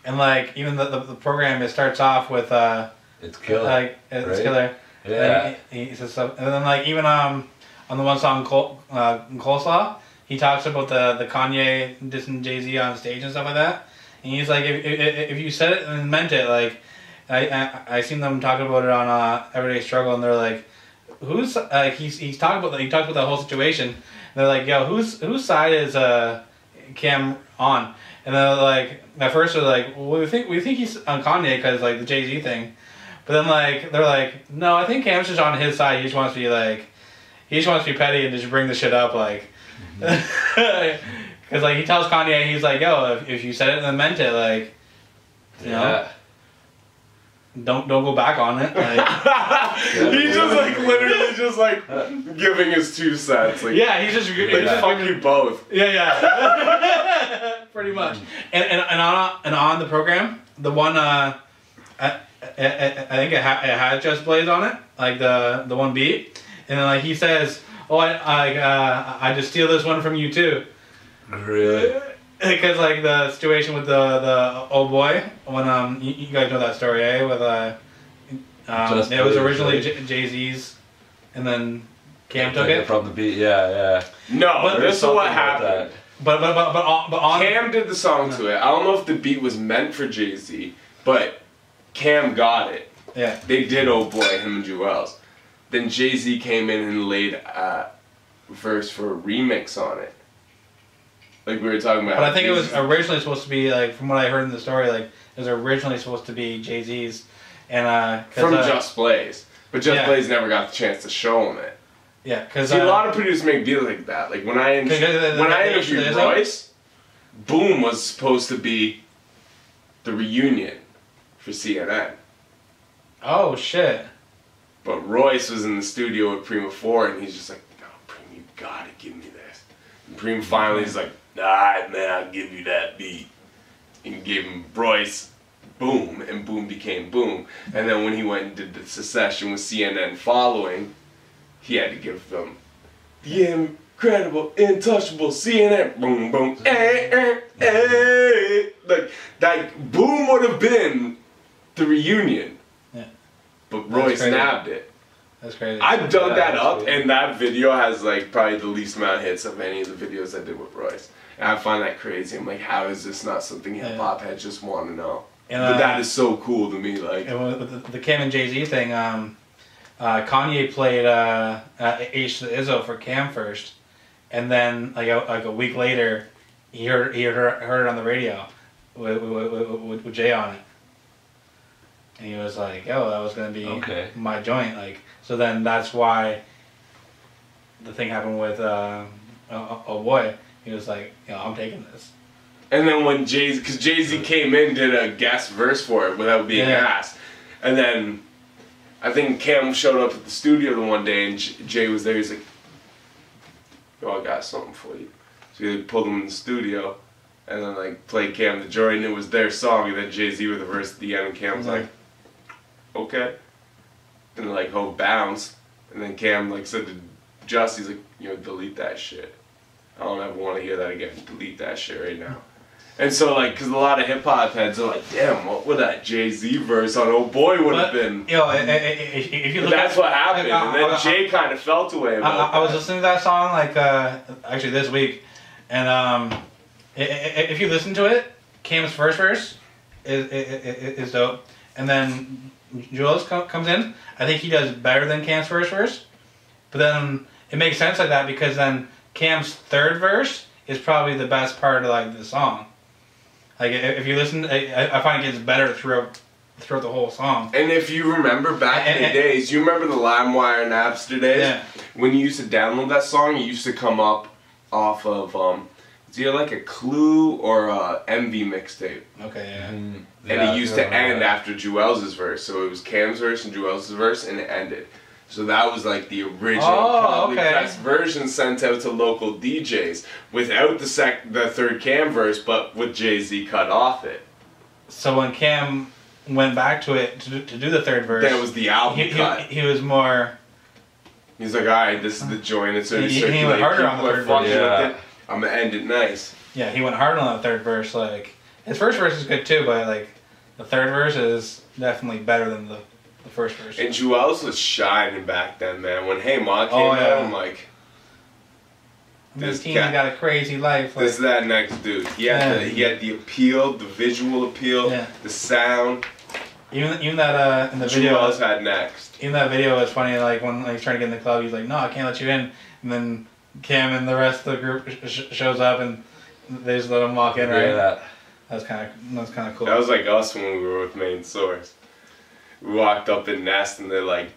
And, like, even the program, it starts off with, It's killer. Like, it's right? killer. Yeah. Like, he says stuff. And then, like, even on the one song, Coleslaw, he talks about the Kanye dissing Jay-Z on stage and stuff like that. And he's like, if you said it and meant it, like, I seen them talking about it on Everyday Struggle, and they're like, who's, like, he's talking about, he talks about the whole situation. And they're like, yo, whose side is Cam on? And they're like, at first they're like, well, we think he's on Kanye because, like, the Jay-Z thing. But then, like, they're like, no, I think Cam's just on his side. He just wants to be, like, petty and just bring the shit up, like. Because, like, he tells Kanye, he's like, yo, if you said it and then meant it, like, you know, don't go back on it. Like, He's just, like, literally just, like, giving his 2 cents. Like, yeah, he's just fuck you both. Yeah. Pretty much. And on the program, the one, I think it had Just Blaze on it, like the one beat, and then, like, he says, "Oh, I just steal this one from you too." Really? Because, like, the situation with the old boy, when you guys know that story, eh? With it was originally Jay-Z's, and then Cam took it from the beat. Yeah. No, But this is what happened. But on Cam did the song to it. I don't know if the beat was meant for Jay-Z, but Cam got it. Yeah. They did "Oh Boy," him and Jewels. Then Jay-Z came in and laid a verse for a remix on it. Like we were talking about. But I think it was originally supposed to be, like, from what I heard in the story, like, it was originally supposed to be Jay-Z's, and from Just Blaze, but Just yeah. Blaze never got the chance to show him it. Yeah, because See, a lot of producers make deals like that. Like when I interviewed Royce, Boom was supposed to be the reunion for CNN. Oh shit! But Royce was in the studio with Prima 4, and he's just like, "No, Prima, you gotta give me this." And Prima finally is like, "Alright, man, I'll give you that beat," and gave him Royce Boom, and Boom became Boom. And then when he went and did the secession with CNN following, he had to give them the incredible, intouchable CNN. Boom, boom, like Boom would have been the reunion. Yeah. But Royce nabbed it. That's crazy. I dug that up, and that video has, like, probably the least amount of hits of any of the videos I did with Royce. And I find that crazy. I'm like, how is this not something hip hop heads just want to know? And, but that is so cool to me. Like, and with the Cam and Jay-Z thing, Kanye played H to the Izzo for Cam first, and then like a week later, he heard it on the radio with Jay on it, and he was like, "Yo, that was gonna be my joint." Like, so then that's why the thing happened with Oh Boy. He was like, "I'm taking this." And then when Jay-Z came in, did a guest verse for it without being asked, and then I think Cam showed up at the studio the one day, and Jay was there. He's like, "Yo, I got something for you." So he pulled him in the studio, and then like played Cam the Joy, and it was their song. And then Jay-Z with the verse at the end, and Cam was like, "Okay." And like Hope bounced, and then Cam like said to Just, he's like, "Delete that shit. I don't ever want to hear that again. Delete that shit right now." And so, like, because a lot of hip-hop heads are like, damn, what would that Jay-Z verse on Oh Boy would have been? If you look that's what happened. And then Jay kind of felt away about I was listening to that song, like, actually this week, and if you listen to it, Cam's first verse is dope. And then Jules comes in. I think he does better than Cam's first verse. But then it makes sense like that because then Cam's third verse is probably the best part of, like, the song. Like, if you listen, I find it gets better throughout the whole song. And if you remember back in the days, you remember the LimeWire and Napster days? Yeah. When you used to download that song, it used to come up off of It's either like a Clue or a MV mixtape. Okay, yeah. And it used to end after Jewels' verse. So it was Cam's verse and Jewels' verse, and it ended. So that was like the original, probably best version sent out to local DJs without the third Cam verse, but with Jay-Z cut off it. So when Cam went back to it to do the third verse, that was the album cut. He was more. He's like, all right, this is the joint. It's already he went harder on the third verse. With it. I'm gonna end it nice. Yeah, he went hard on the third verse. Like his first verse is good too, but like the third verse is definitely better than the first verse. And Jewels was shining back then, man. When Hey Ma came out, I'm like, this team's got a crazy life. Like, this is that next dude. He had the appeal, the visual appeal, the sound. Even that in the video. Jewels had next. Even that video was funny. Like when he's trying to get in the club, he's like, "No, I can't let you in." And then Cam and the rest of the group shows up, and they just let him walk in. Right? Yeah. That's kind of cool. That was like us when we were with Main Source. We walked up in Nest and they're like,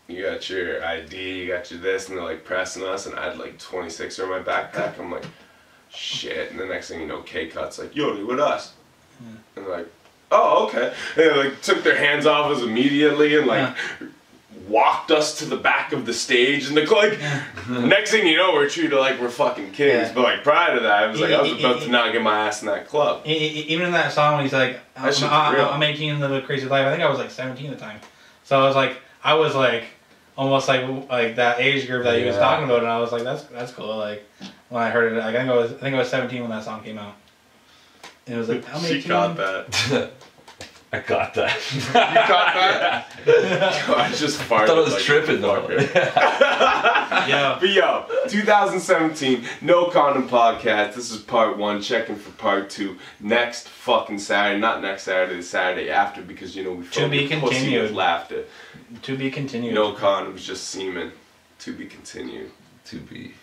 you got your ID, you got your this, and they're like pressing us, and I had like 26 in my backpack. I'm like, shit. And the next thing you know, K-Cut's like, yo, they with us. And they're like, oh, okay. And they like took their hands off us immediately and like walked us to the back of the stage, and like next thing you know, we're treated like we're fucking kings. But like prior to that, I was like, I was about to not get my ass in that club. Even in that song when he's like, I'm 18 and live a crazy life. I think I was like 17 at the time. So I was like almost like that age group that he was talking about, and I was like, that's cool. Like when I heard it, like, I think I was 17 when that song came out. And it was like, I'm 18. She got that. I got that. You got that? I just farted. I thought it was like tripping though. Yeah. But yo, 2017, No Condom Podcast. This is part 1, checking for part 2. Next fucking Saturday, not next Saturday, the Saturday after, because you know we to be continued with laughter. To be continued. No Condoms, just semen. To be continued. To be.